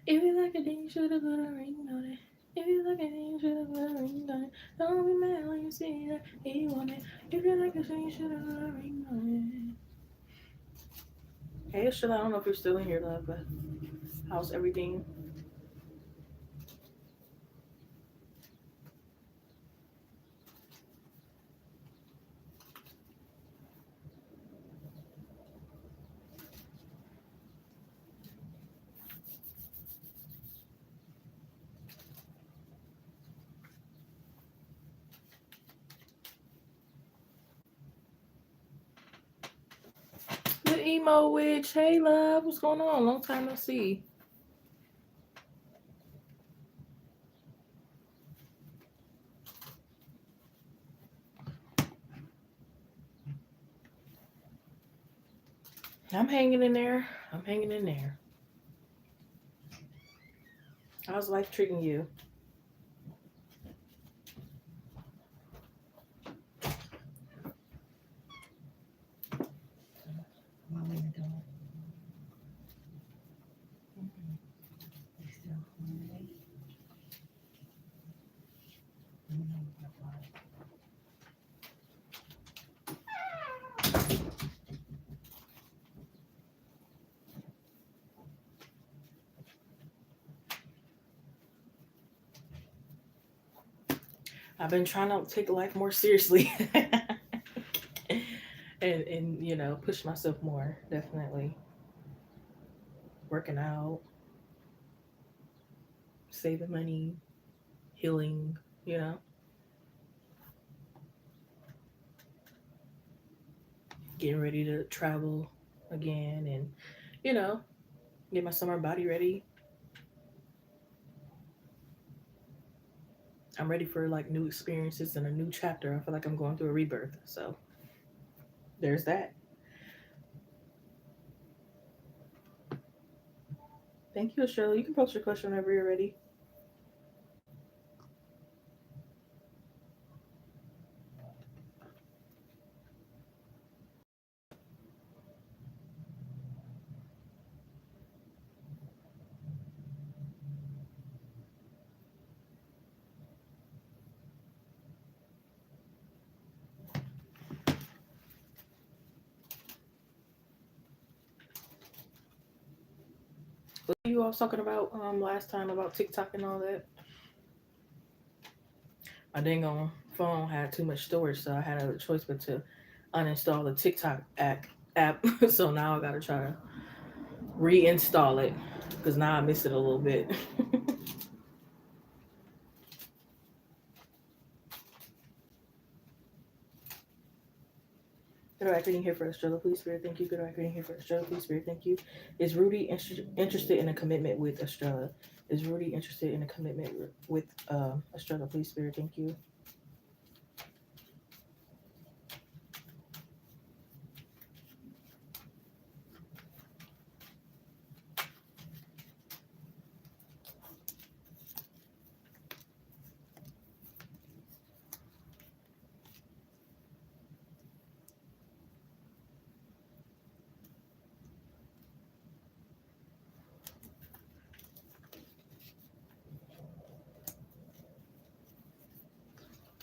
If you like a thing, you should have put a ring on it. If you like a thing, you should have put a ring on it. Don't be mad when you see that he want it. If you like a thing, you should have put a ring on it. Hey, Estrella, I don't know if you're still in here, love, but how's everything? The emo witch. Hey, love, what's going on? Long time no see. I'm hanging in there. I'm hanging in there. How's life treating you? I've been trying to take life more seriously. and push myself more, definitely. Working out, saving money, healing, you know, getting ready to travel again and, you know, get my summer body ready. I'm ready for like new experiences and a new chapter. I feel like I'm going through a rebirth. So there's that. Thank you, Shirley. You can post your question whenever you're ready. What you all was talking about last time about TikTok and all that? My dang on phone had too much storage, so I had a choice but to uninstall the TikTok app. So now I gotta try to reinstall it because now I miss it a little bit. Good reading here for Estrella, please, Spirit, thank you. Good reading here for Estrella, please, Spirit, thank you. Is Rudy interested in a commitment with Estrella? Is Rudy interested in a commitment with Estrella, please, Spirit, thank you.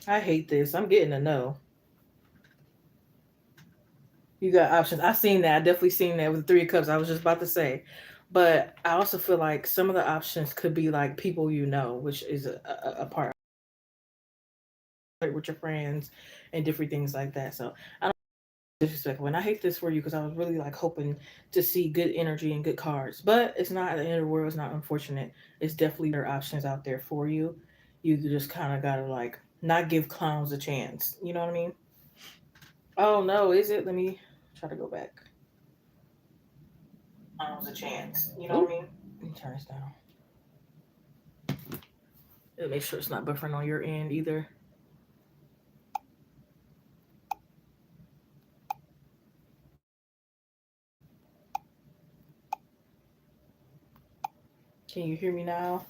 I hate this. I'm getting a no. You got options. I seen that. I definitely seen that with the Three of Cups. I was just about to say, but I also feel like some of the options could be like people you know, which is a part like with your friends and different things like that. So I don't disrespectful, and I hate this for you because I was really like hoping to see good energy and good cards, but it's not the end of the world. It's not unfortunate. It's definitely better options out there for you. You just kind of gotta like not give clowns a chance. You know what I mean? Oh no, is it? Let me try to go back. Clowns a chance. You know what I mean? Let me turn this down. Make sure it's not buffering on your end either. Can you hear me now?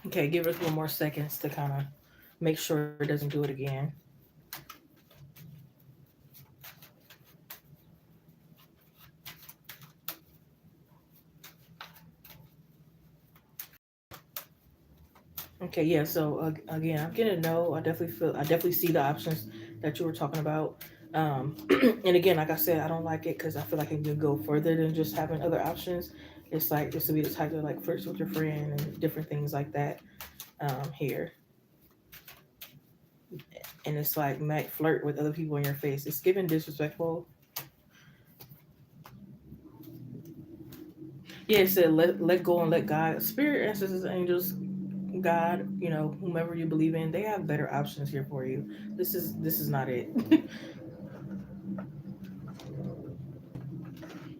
Okay, give us 1 more seconds to kind of make sure it doesn't do it again. Okay, yeah. So again, I'm getting a no. I definitely see the options that you were talking about. Um, and again, like I said, I don't like it because I feel like it can go further than just having other options. It's like this would be the type of like first with your friend and different things like that. Here, and it's like might flirt with other people in your face. It's giving disrespectful. Yeah, it said let go and let God. Spirit, ancestors, angels, God, whomever you believe in, they have better options here for you. This is not it.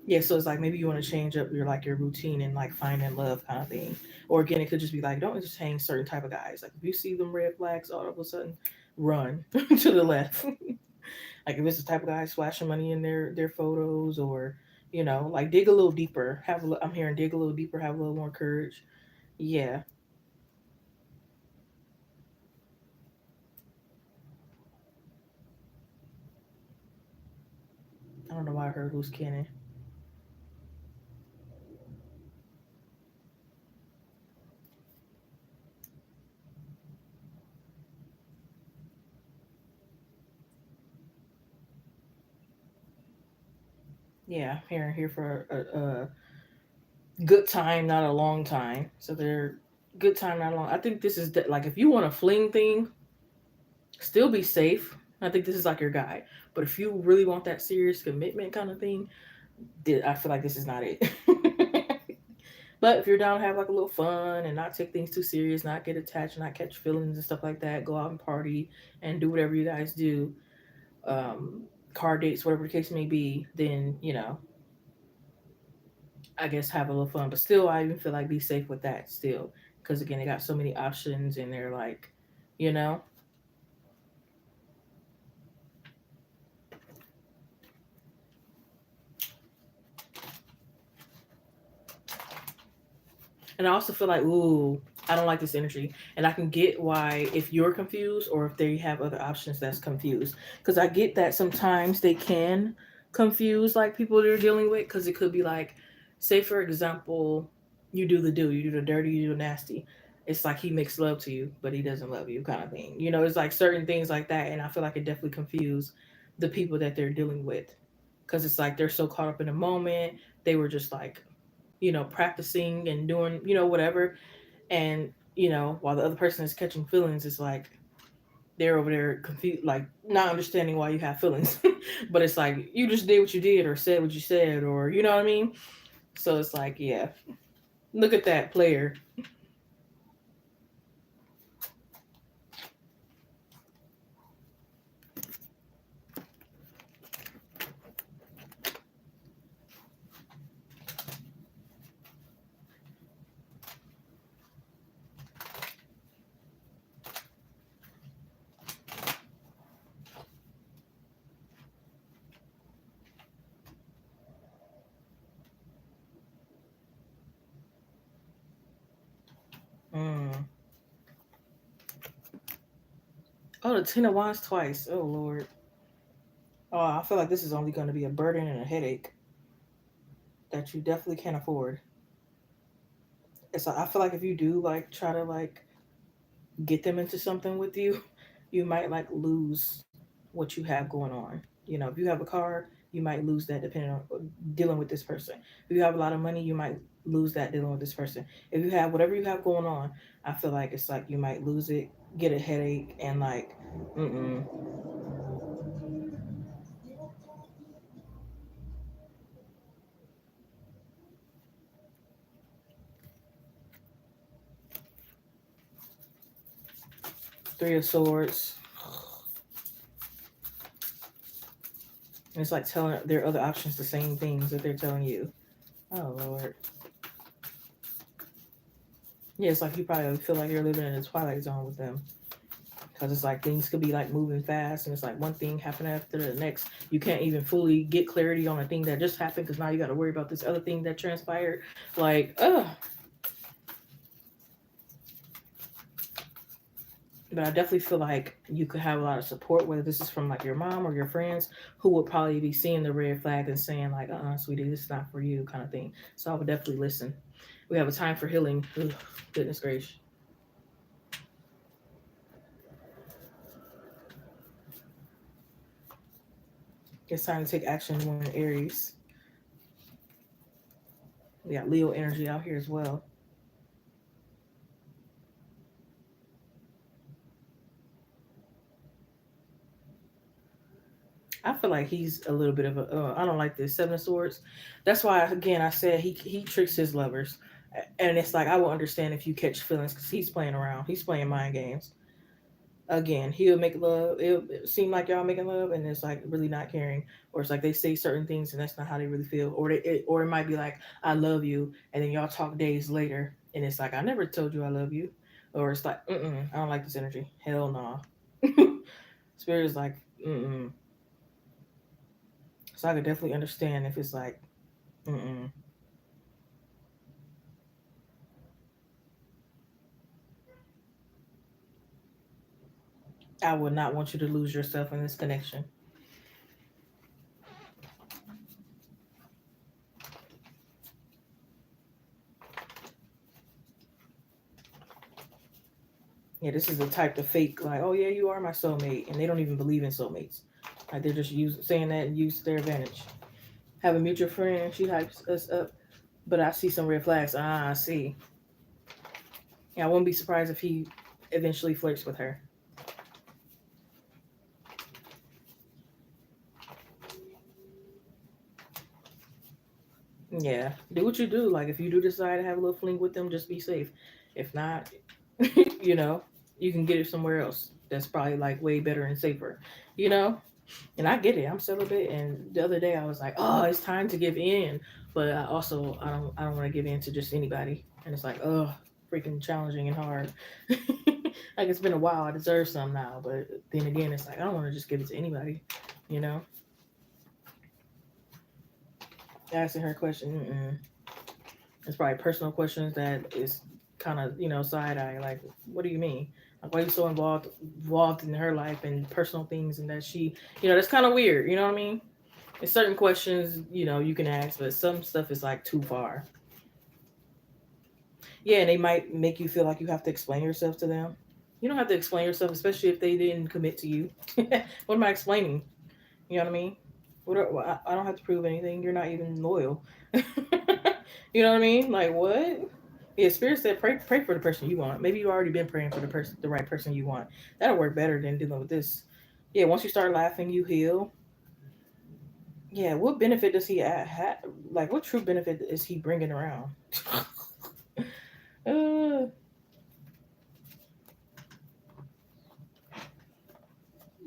Yeah, so it's like maybe you want to change up your routine and like finding love kind of thing. Or again, it could just be like don't entertain certain type of guys. Like if you see them red flags, all of a sudden, run to the left. Like if it's the type of guy splashing money in their photos, or like dig a little deeper. I'm hearing dig a little deeper, have a little more courage. Yeah, I don't know why I heard who's Kenny. Yeah, here for a good time, not a long time. So they're good time, not long. I think this is like if you want a fling thing, still be safe. I think this is like your guy. But if you really want that serious commitment kind of thing, I feel like this is not it. But if you're down to have like a little fun and not take things too serious, not get attached, not catch feelings and stuff like that, go out and party and do whatever you guys do, um, car dates, whatever the case may be, then I guess have a little fun. But still, I even feel like be safe with that still, because again, they got so many options and they're like, you know, And I also feel like, ooh, I don't like this energy. And I can get why if you're confused or if they have other options that's confused. Because I get that sometimes they can confuse like people they're dealing with. Because it could be like, say for example, you do the dirty, you do the nasty. It's like he makes love to you, but he doesn't love you, kind of thing. It's like certain things like that. And I feel like it definitely confuse the people that they're dealing with. Because it's like they're so caught up in the moment. They were just like practicing and doing, whatever. And, while the other person is catching feelings, it's like they're over there confused, like not understanding why you have feelings. But it's like you just did what you did or said what you said, or you know what I mean? So it's like, yeah, look at that player. Mm. Oh, the Ten of Wands twice. Oh, Lord. Oh, I feel like this is only going to be a burden and a headache that you definitely can't afford. It's I feel like if you do like try to like get them into something with you, you might like lose what you have going on. You know, if you have a car, you might lose that depending on dealing with this person. If you have a lot of money, you might lose that dealing with this person. If you have whatever you have going on, I feel like it's like you might lose it, get a headache, and like, mm-mm. Three of Swords. And it's like telling their other options the same things that they're telling you. Oh Lord. Yeah, it's like you probably feel like you're living in a twilight zone with them. Because it's like things could be like moving fast and it's like one thing happening after the next. You can't even fully get clarity on a thing that just happened because now you got to worry about this other thing that transpired. Like, ugh. But I definitely feel like you could have a lot of support, whether this is from like your mom or your friends, who would probably be seeing the red flag and saying like, sweetie, this is not for you, kind of thing. So I would definitely listen. We have a time for healing. Ugh, goodness gracious. It's time to take action when Aries. We got Leo energy out here as well. I feel like he's a little bit of a. I don't like this Seven of Swords. That's why again I said he tricks his lovers, and it's like I will understand if you catch feelings because he's playing around. He's playing mind games. Again, he'll make love. It'll seem like y'all making love, and it's like really not caring, or it's like they say certain things and that's not how they really feel, or it might be like I love you, and then y'all talk days later, and it's like I never told you I love you, or it's like I don't like this energy. Hell no. Spirit is like mm. So I could definitely understand if it's like mm. I would not want you to lose yourself in this connection. Yeah, this is the type of fake like, oh yeah, you are my soulmate, and they don't even believe in soulmates. Like they're just saying that and use to their advantage. Have a mutual friend, she hypes us up, but I see some red flags. I see. Yeah, I wouldn't be surprised if he eventually flirts with her. Yeah, do what you do. Like if you do decide to have a little fling with them, just be safe. If not, you know, you can get it somewhere else. That's probably like way better and safer. You know, and I get it. I'm celibate, and the other day I was like, oh, it's time to give in, but I don't want to give in to just anybody, and it's like, oh, freaking challenging and hard. Like it's been a while. I deserve some now, but then again, it's like I don't want to just give it to anybody. You know, asking her question. It's probably personal questions that is kind of side eye. Like, what do you mean? Like, why are you so involved in her life and personal things, and that she, that's kind of weird. You know what I mean? There's certain questions you can ask, but some stuff is like too far. Yeah, and they might make you feel like you have to explain yourself to them. You don't have to explain yourself, especially if they didn't commit to you. What am I explaining? You know what I mean? I don't have to prove anything. You're not even loyal. You know what I mean? Like what? Yeah, Spirit said pray for the person you want. Maybe you've already been praying for the right person you want. That'll work better than dealing with this. Yeah, once you start laughing, you heal. Yeah, what benefit does he have? Like, what true benefit is he bringing around? uh,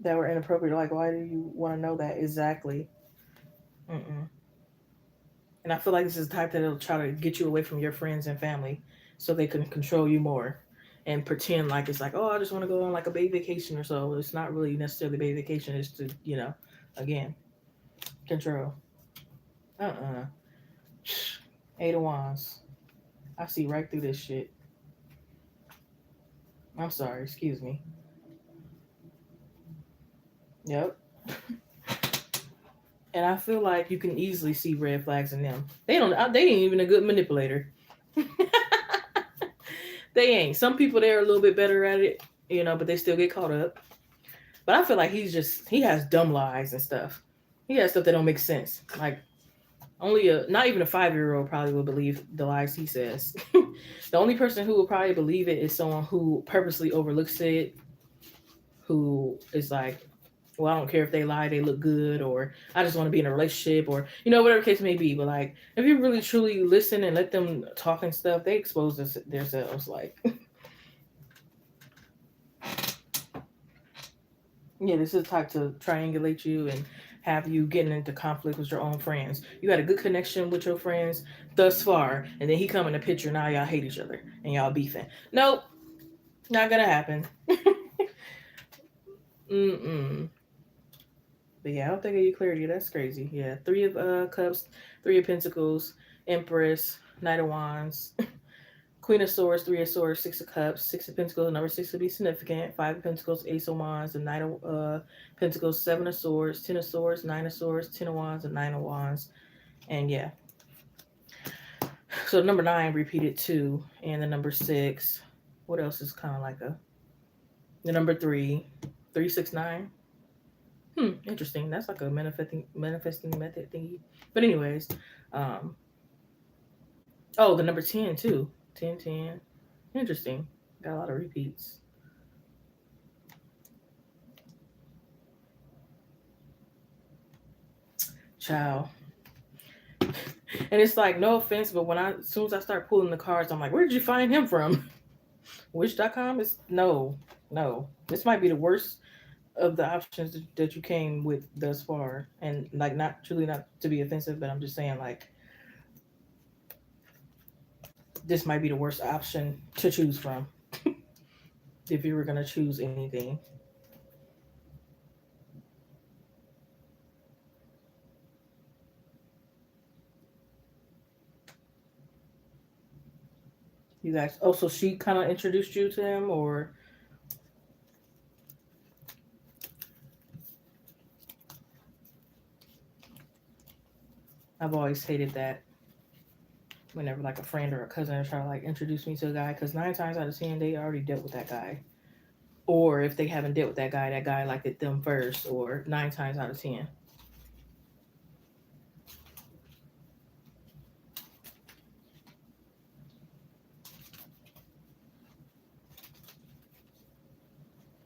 that were inappropriate. Like, why do you want to know that exactly? Mm-mm. And I feel like this is the type that will try to get you away from your friends and family so they can control you more and pretend like it's like, oh, I just want to go on like a baby vacation or so. It's not really necessarily baby vacation. It's to, again, control. Uh-uh. Eight of Wands. I see right through this shit. I'm sorry. Excuse me. Yep. And I feel like you can easily see red flags in them. They ain't even a good manipulator. They ain't. Some people they're a little bit better at it, but they still get caught up. But I feel like he has dumb lies and stuff. He has stuff that don't make sense. Like only not even a 5-year-old probably will believe the lies he says. The only person who will probably believe it is someone who purposely overlooks it, who is like, well, I don't care if they lie, they look good, or I just want to be in a relationship, or whatever case may be. But like, if you really truly listen and let them talk and stuff, they expose themselves. Like, yeah, this is the type to triangulate you and have you getting into conflict with your own friends. You had a good connection with your friends thus far, and then he come in the picture. Now y'all hate each other and y'all beefing. Nope, not gonna happen. Mm-mm. But yeah, I don't think I gave you clarity. That's crazy. Yeah, 3 of cups, 3 of pentacles, Empress, Knight of Wands, Queen of Swords, 3 of Swords, 6 of cups, 6 of pentacles. Number 6 would be significant. 5 of pentacles, Ace of Wands, the Knight of Pentacles, 7 of Swords, 10 of Swords, 9 of Swords, 10 of Wands, and 9 of Wands. And yeah, so number 9 repeated too, and the number 6. What else is kind of like the number 3, 369. Interesting. That's like a manifesting method thingy. But anyways, um, oh, the number 10 too. 10, 10. Interesting. Got a lot of repeats. Child. And it's like no offense, but as soon as I start pulling the cards, I'm like, where did you find him from? Wish.com is no. This might be the worst of the options that you came with thus far. And like not truly not to be offensive, but I'm just saying like this might be the worst option to choose from if you were gonna choose anything. You guys. Oh, so she kind of introduced you to him, or I've always hated that whenever like a friend or a cousin try to like introduce me to a guy, because 9 times out of 10 they already dealt with that guy, or if they haven't dealt with that guy liked it them first, or 9 times out of 10.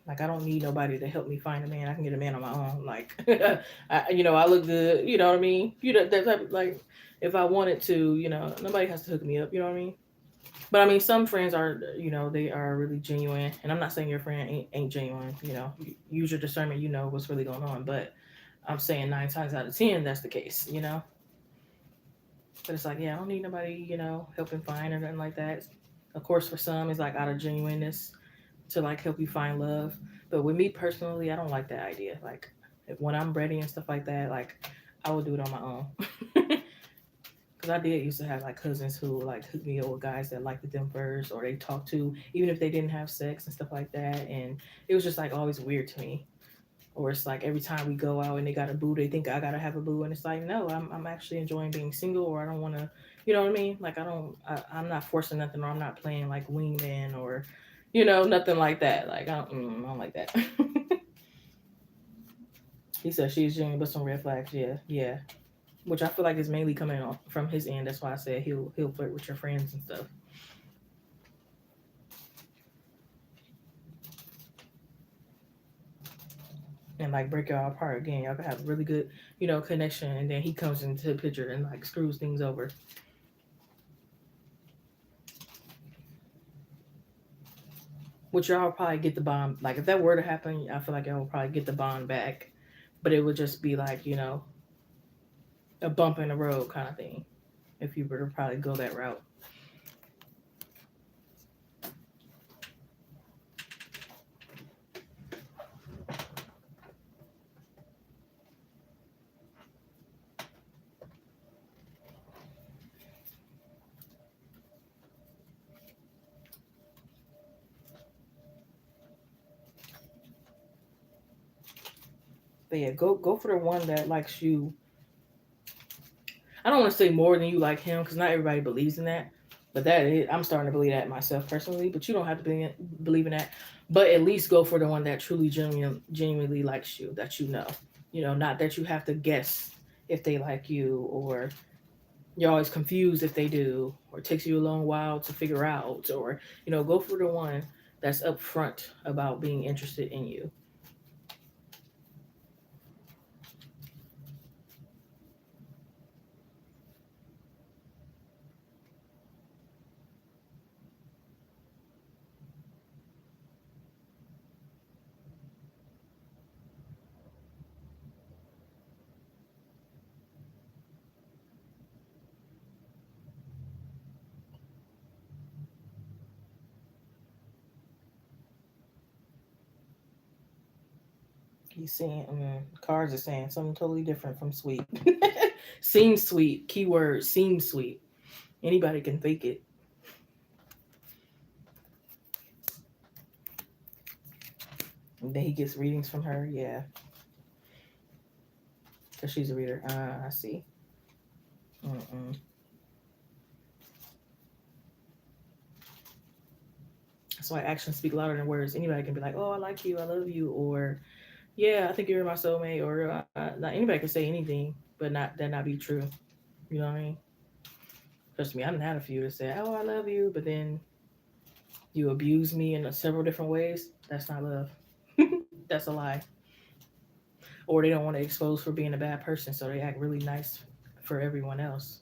Like I don't need nobody to help me find a man. I can get a man on my own. Like, I look good. You know what I mean? That type of, like, if I wanted to, nobody has to hook me up. You know what I mean? But I mean, some friends are, they are really genuine. And I'm not saying your friend ain't genuine. Use your discernment. You know what's really going on. But I'm saying 9 times out of 10, that's the case. But it's like, yeah, I don't need nobody, helping find or nothing like that. Of course, for some, it's like out of genuineness to like help you find love. But with me personally, I don't like that idea. Like, when I'm ready and stuff like that, like I would do it on my own. Because I did used to have like cousins who like hooked me up with guys that liked them first, or they talked to, even if they didn't have sex and stuff like that. And it was just like always weird to me. Or it's like every time we go out and they got a boo, they think I gotta have a boo, and it's like no, I'm actually enjoying being single, or I don't want to, you know what I mean? Like I'm not forcing nothing, or I'm not playing like wingman, or nothing like that. Like I don't like that. He said she's genuine, but some red flags. Yeah, yeah. Which I feel like is mainly coming off from his end. That's why I said he'll flirt with your friends and stuff, and like break y'all apart again. Y'all can have a really good, connection, and then he comes into the picture and like screws things over. Which y'all will probably get the bond. Like if that were to happen, I feel like y'all will probably get the bond back, but it would just be like a bump in the road kind of thing if you were to probably go that route. But yeah, go for the one that likes you I don't want to say more than you like him because not everybody believes in that. But that is, I'm starting to believe that myself personally. But you don't have to believe in that. But at least go for the one that truly genuinely likes you, that you know. Not that you have to guess if they like you, or you're always confused if they do, or it takes you a long while to figure out, or go for the one that's upfront about being interested in you. He's saying, cards are saying something totally different from sweet. Seems sweet. Keyword seems sweet. Anybody can fake it. And then he gets readings from her. Yeah, because she's a reader. I see. Mm-mm. That's why actions speak louder than words. Anybody can be like, "Oh, I like you. I love you," or "Yeah, I think you're my soulmate," or not. Anybody can say anything, but not be true. You know what I mean? Trust me, I done had a few that say, "Oh, I love you," but then you abuse me in several different ways. That's not love. That's a lie. Or they don't want to expose for being a bad person, so they act really nice for everyone else,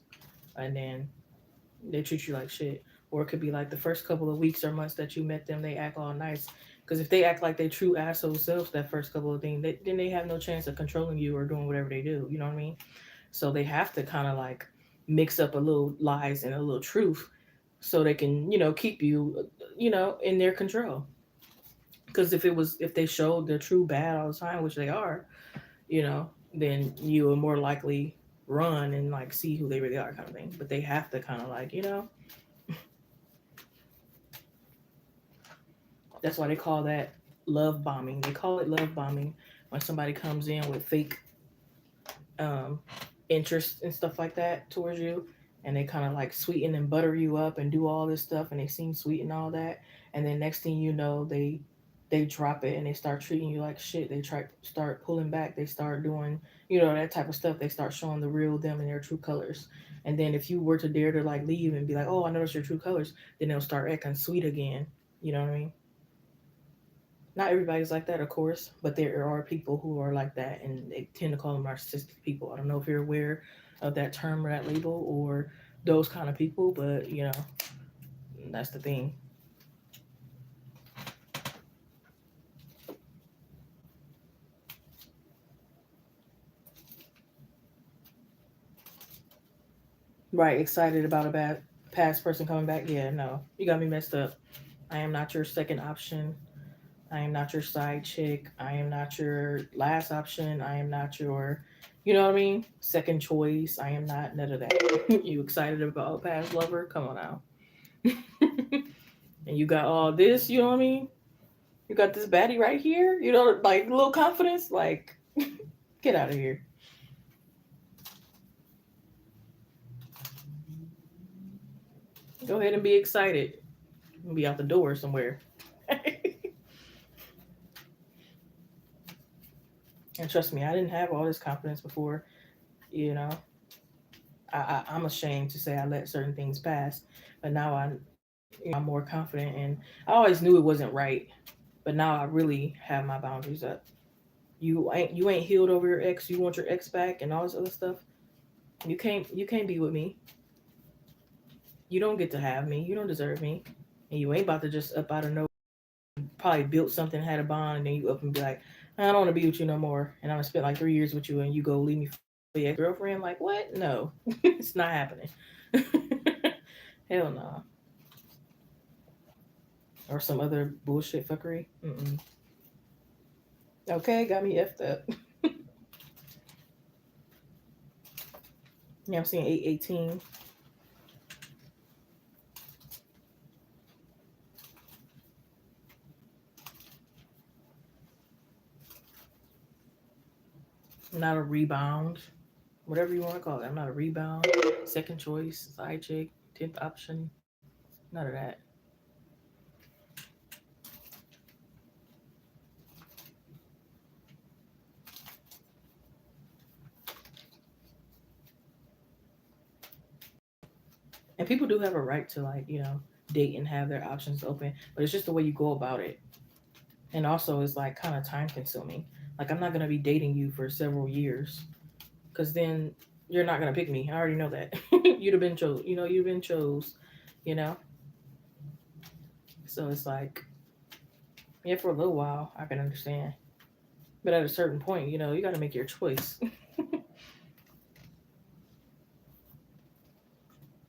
and then they treat you like shit. Or it could be like the first couple of weeks or months that you met them, they act all nice. Because if they act like they true asshole selves that first couple of things, then they have no chance of controlling you or doing whatever they do. You know what I mean? So they have to kind of like mix up a little lies and a little truth so they can, keep you, in their control. Because if they showed their true bad all the time, which they are, then you will more likely run and like see who they really are, kind of thing. But they have to kind of like, that's why they call that love bombing. They call it love bombing when somebody comes in with fake um, interest and stuff like that towards you, and they kind of like sweeten and butter you up and do all this stuff, and they seem sweet and all that, and then next thing you know, they drop it and they start treating you like shit. They start pulling back. They start doing that type of stuff. They start showing the real them and their true colors. And then if you were to dare to like leave and be like, "Oh, I noticed your true colors," then they'll start acting sweet again. You know what I mean? Not everybody's like that, of course, but there are people who are like that, and they tend to call them narcissistic people. I don't know if you're aware of that term or that label or those kind of people, but that's the thing. Right, excited about a bad past person coming back. Yeah, no, you got me messed up. I am not your second option. I am not your side chick. I am not your last option. I am not your, you know what I mean? Second choice. I am not none of that. You excited about a past lover? Come on now. And you got all this, you know what I mean? You got this baddie right here, like a little confidence, like get out of here. Go ahead and be excited. Be out the door somewhere. And trust me, I didn't have all this confidence before. You know, I'm ashamed to say I let certain things pass, but now I'm more confident, and I always knew it wasn't right, but now I really have my boundaries up. You ain't healed over your ex. You want your ex back and all this other stuff. You can't be with me. You don't get to have me. You don't deserve me. And you ain't about to just up out of nowhere probably built something, had a bond, and then you up and be like, I don't want to be with you no more. And I'm gonna spend like 3 years with you, and you go leave me for your girlfriend. Like what? No, it's not happening. Hell no. Or some other bullshit fuckery. Mm-mm. Okay, got me effed up. Yeah, I'm seeing 818. Not a rebound. whatever you want to call it. I'm not a rebound, second choice, side chick, 10th option, none of that. And people do have a right to, like, date and have their options open, but it's just the way you go about it. And also, it's like kind of time consuming. Like, I'm not going to be dating you for several years because then you're not going to pick me. I already know that. You'd have been chose, you've been chose, you know? So it's like, yeah, for a little while, I can understand. But at a certain point, you got to make your choice.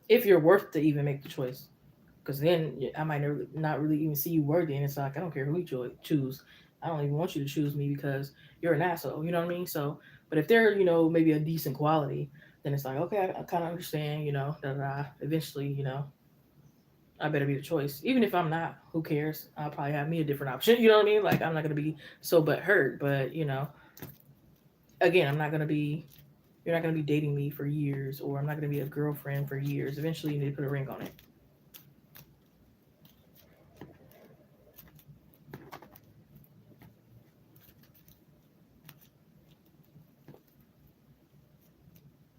If you're worth to even make the choice. Because then I might never, not really even see you worthy. And it's like, I don't care who you choose. I don't even want you to choose me because you're an asshole. You know what I mean? So, but if they're, maybe a decent quality, then it's like, okay, I kind of understand, that eventually, I better be the choice. Even if I'm not, who cares? I'll probably have me a different option. You know what I mean? Like, I'm not going to be so but hurt. But, again, I'm not going to be, you're not going to be dating me for years, or I'm not going to be a girlfriend for years. Eventually, you need to put a ring on it.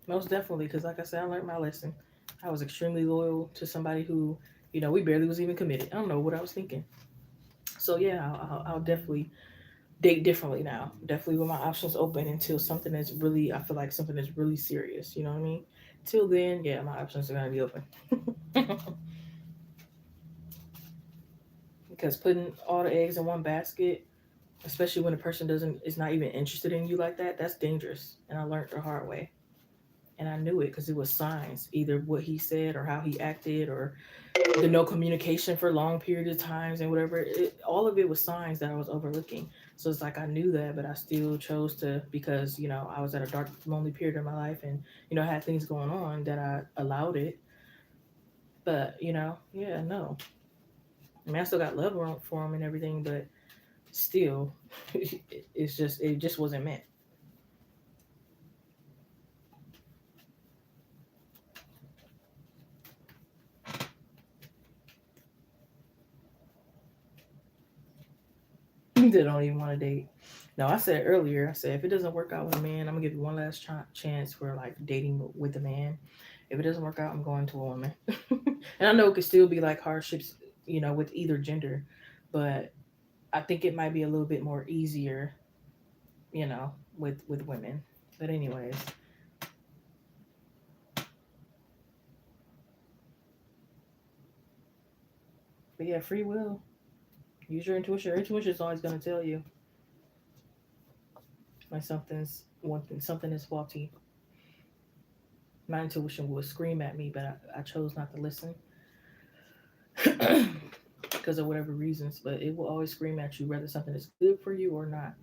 Most definitely, because like I said, I learned my lesson. I was extremely loyal to somebody who, we barely was even committed. I don't know what I was thinking. So yeah, I'll definitely date differently now. Definitely with my options open until something that's really, I feel like something that's really serious. You know what I mean? Till then, yeah, my options are gonna be open. Because putting all the eggs in one basket, especially when a person doesn't is not even interested in you like that, that's dangerous. And I learned the hard way. And I knew it because it was signs, either what he said or how he acted, or the no communication for long periods of times and whatever. All of it was signs that I was overlooking. So it's like I knew that, but I still chose to, because I was at a dark, lonely period in my life, and I had things going on that I allowed it. But yeah, no. I mean, I still got love for him and everything, but still, it just wasn't meant. They don't even want to date. No, I said earlier, I said if it doesn't work out with a man, I'm gonna give you one last chance for like dating with a man. If it doesn't work out, I'm going to a woman. And I know it could still be like hardships, with either gender, but I think it might be a little bit more easier, with women. But anyways, but yeah, free will. Use your intuition. Your intuition is always gonna tell you when something is faulty. My intuition would scream at me, but I chose not to listen because of whatever reasons. But it will always scream at you whether something is good for you or not.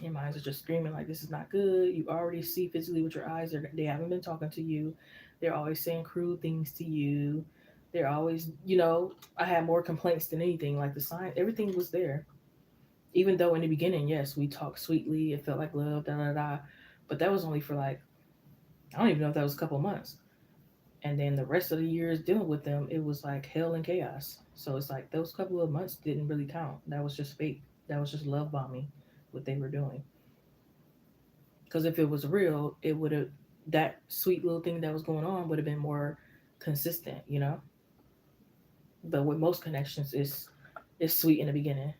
Your minds are just screaming like this is not good. You already see physically with your eyes. They haven't been talking to you. They're always saying cruel things to you. They're always, I had more complaints than anything. Like the sign, everything was there. Even though in the beginning, yes, we talked sweetly. It felt like love, da da da. But that was only for like, I don't even know if that was a couple months. And then the rest of the years dealing with them, it was like hell and chaos. So it's like those couple of months didn't really count. That was just fake. That was just love bombing, what they were doing. Because if it was real, it would have, that sweet little thing that was going on would have been more consistent. But with most connections, it's sweet in the beginning.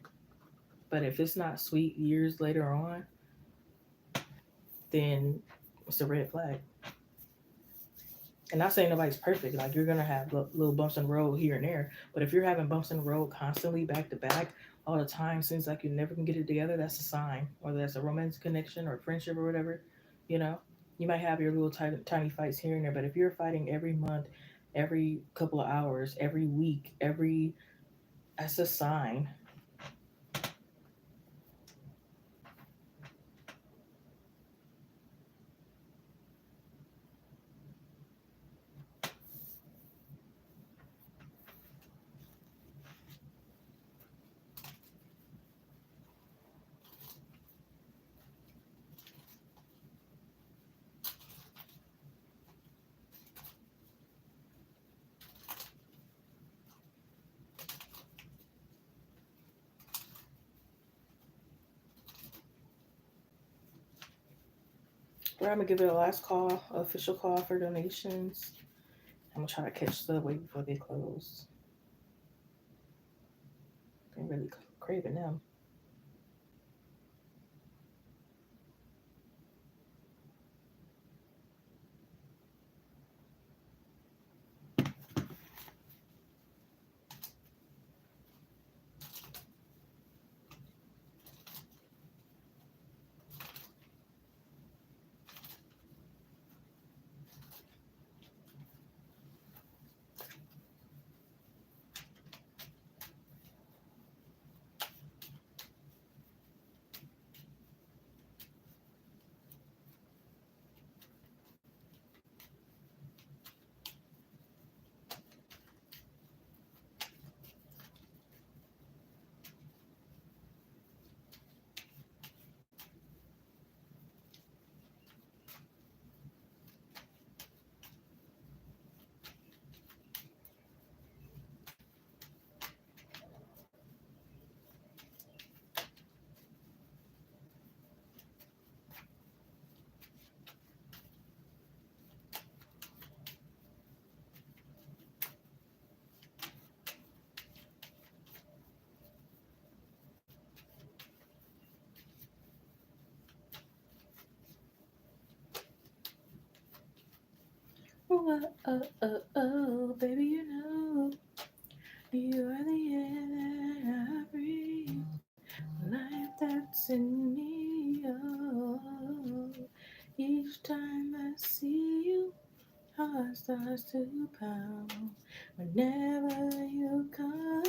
But if it's not sweet years later on, then it's a red flag. And not saying nobody's perfect. Like you're gonna have little bumps in the road here and there. But if you're having bumps in the road constantly, back to back, all the time, seems like you never can get it together. That's a sign, whether that's a romantic connection or friendship or whatever. You know, you might have your little tiny fights here and there, but if you're fighting every month, every couple of hours, every week, that's a sign. We're gonna give it a last call, official call for donations. I'm gonna try to catch the way before they close. They really craving them. Baby, you know you are the air that I breathe, life that's in me. Oh, each time I see you, heart starts to pound. Whenever you come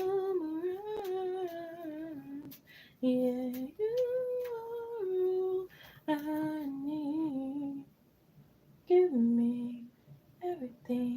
around, yeah, you are all I need. Give me everything.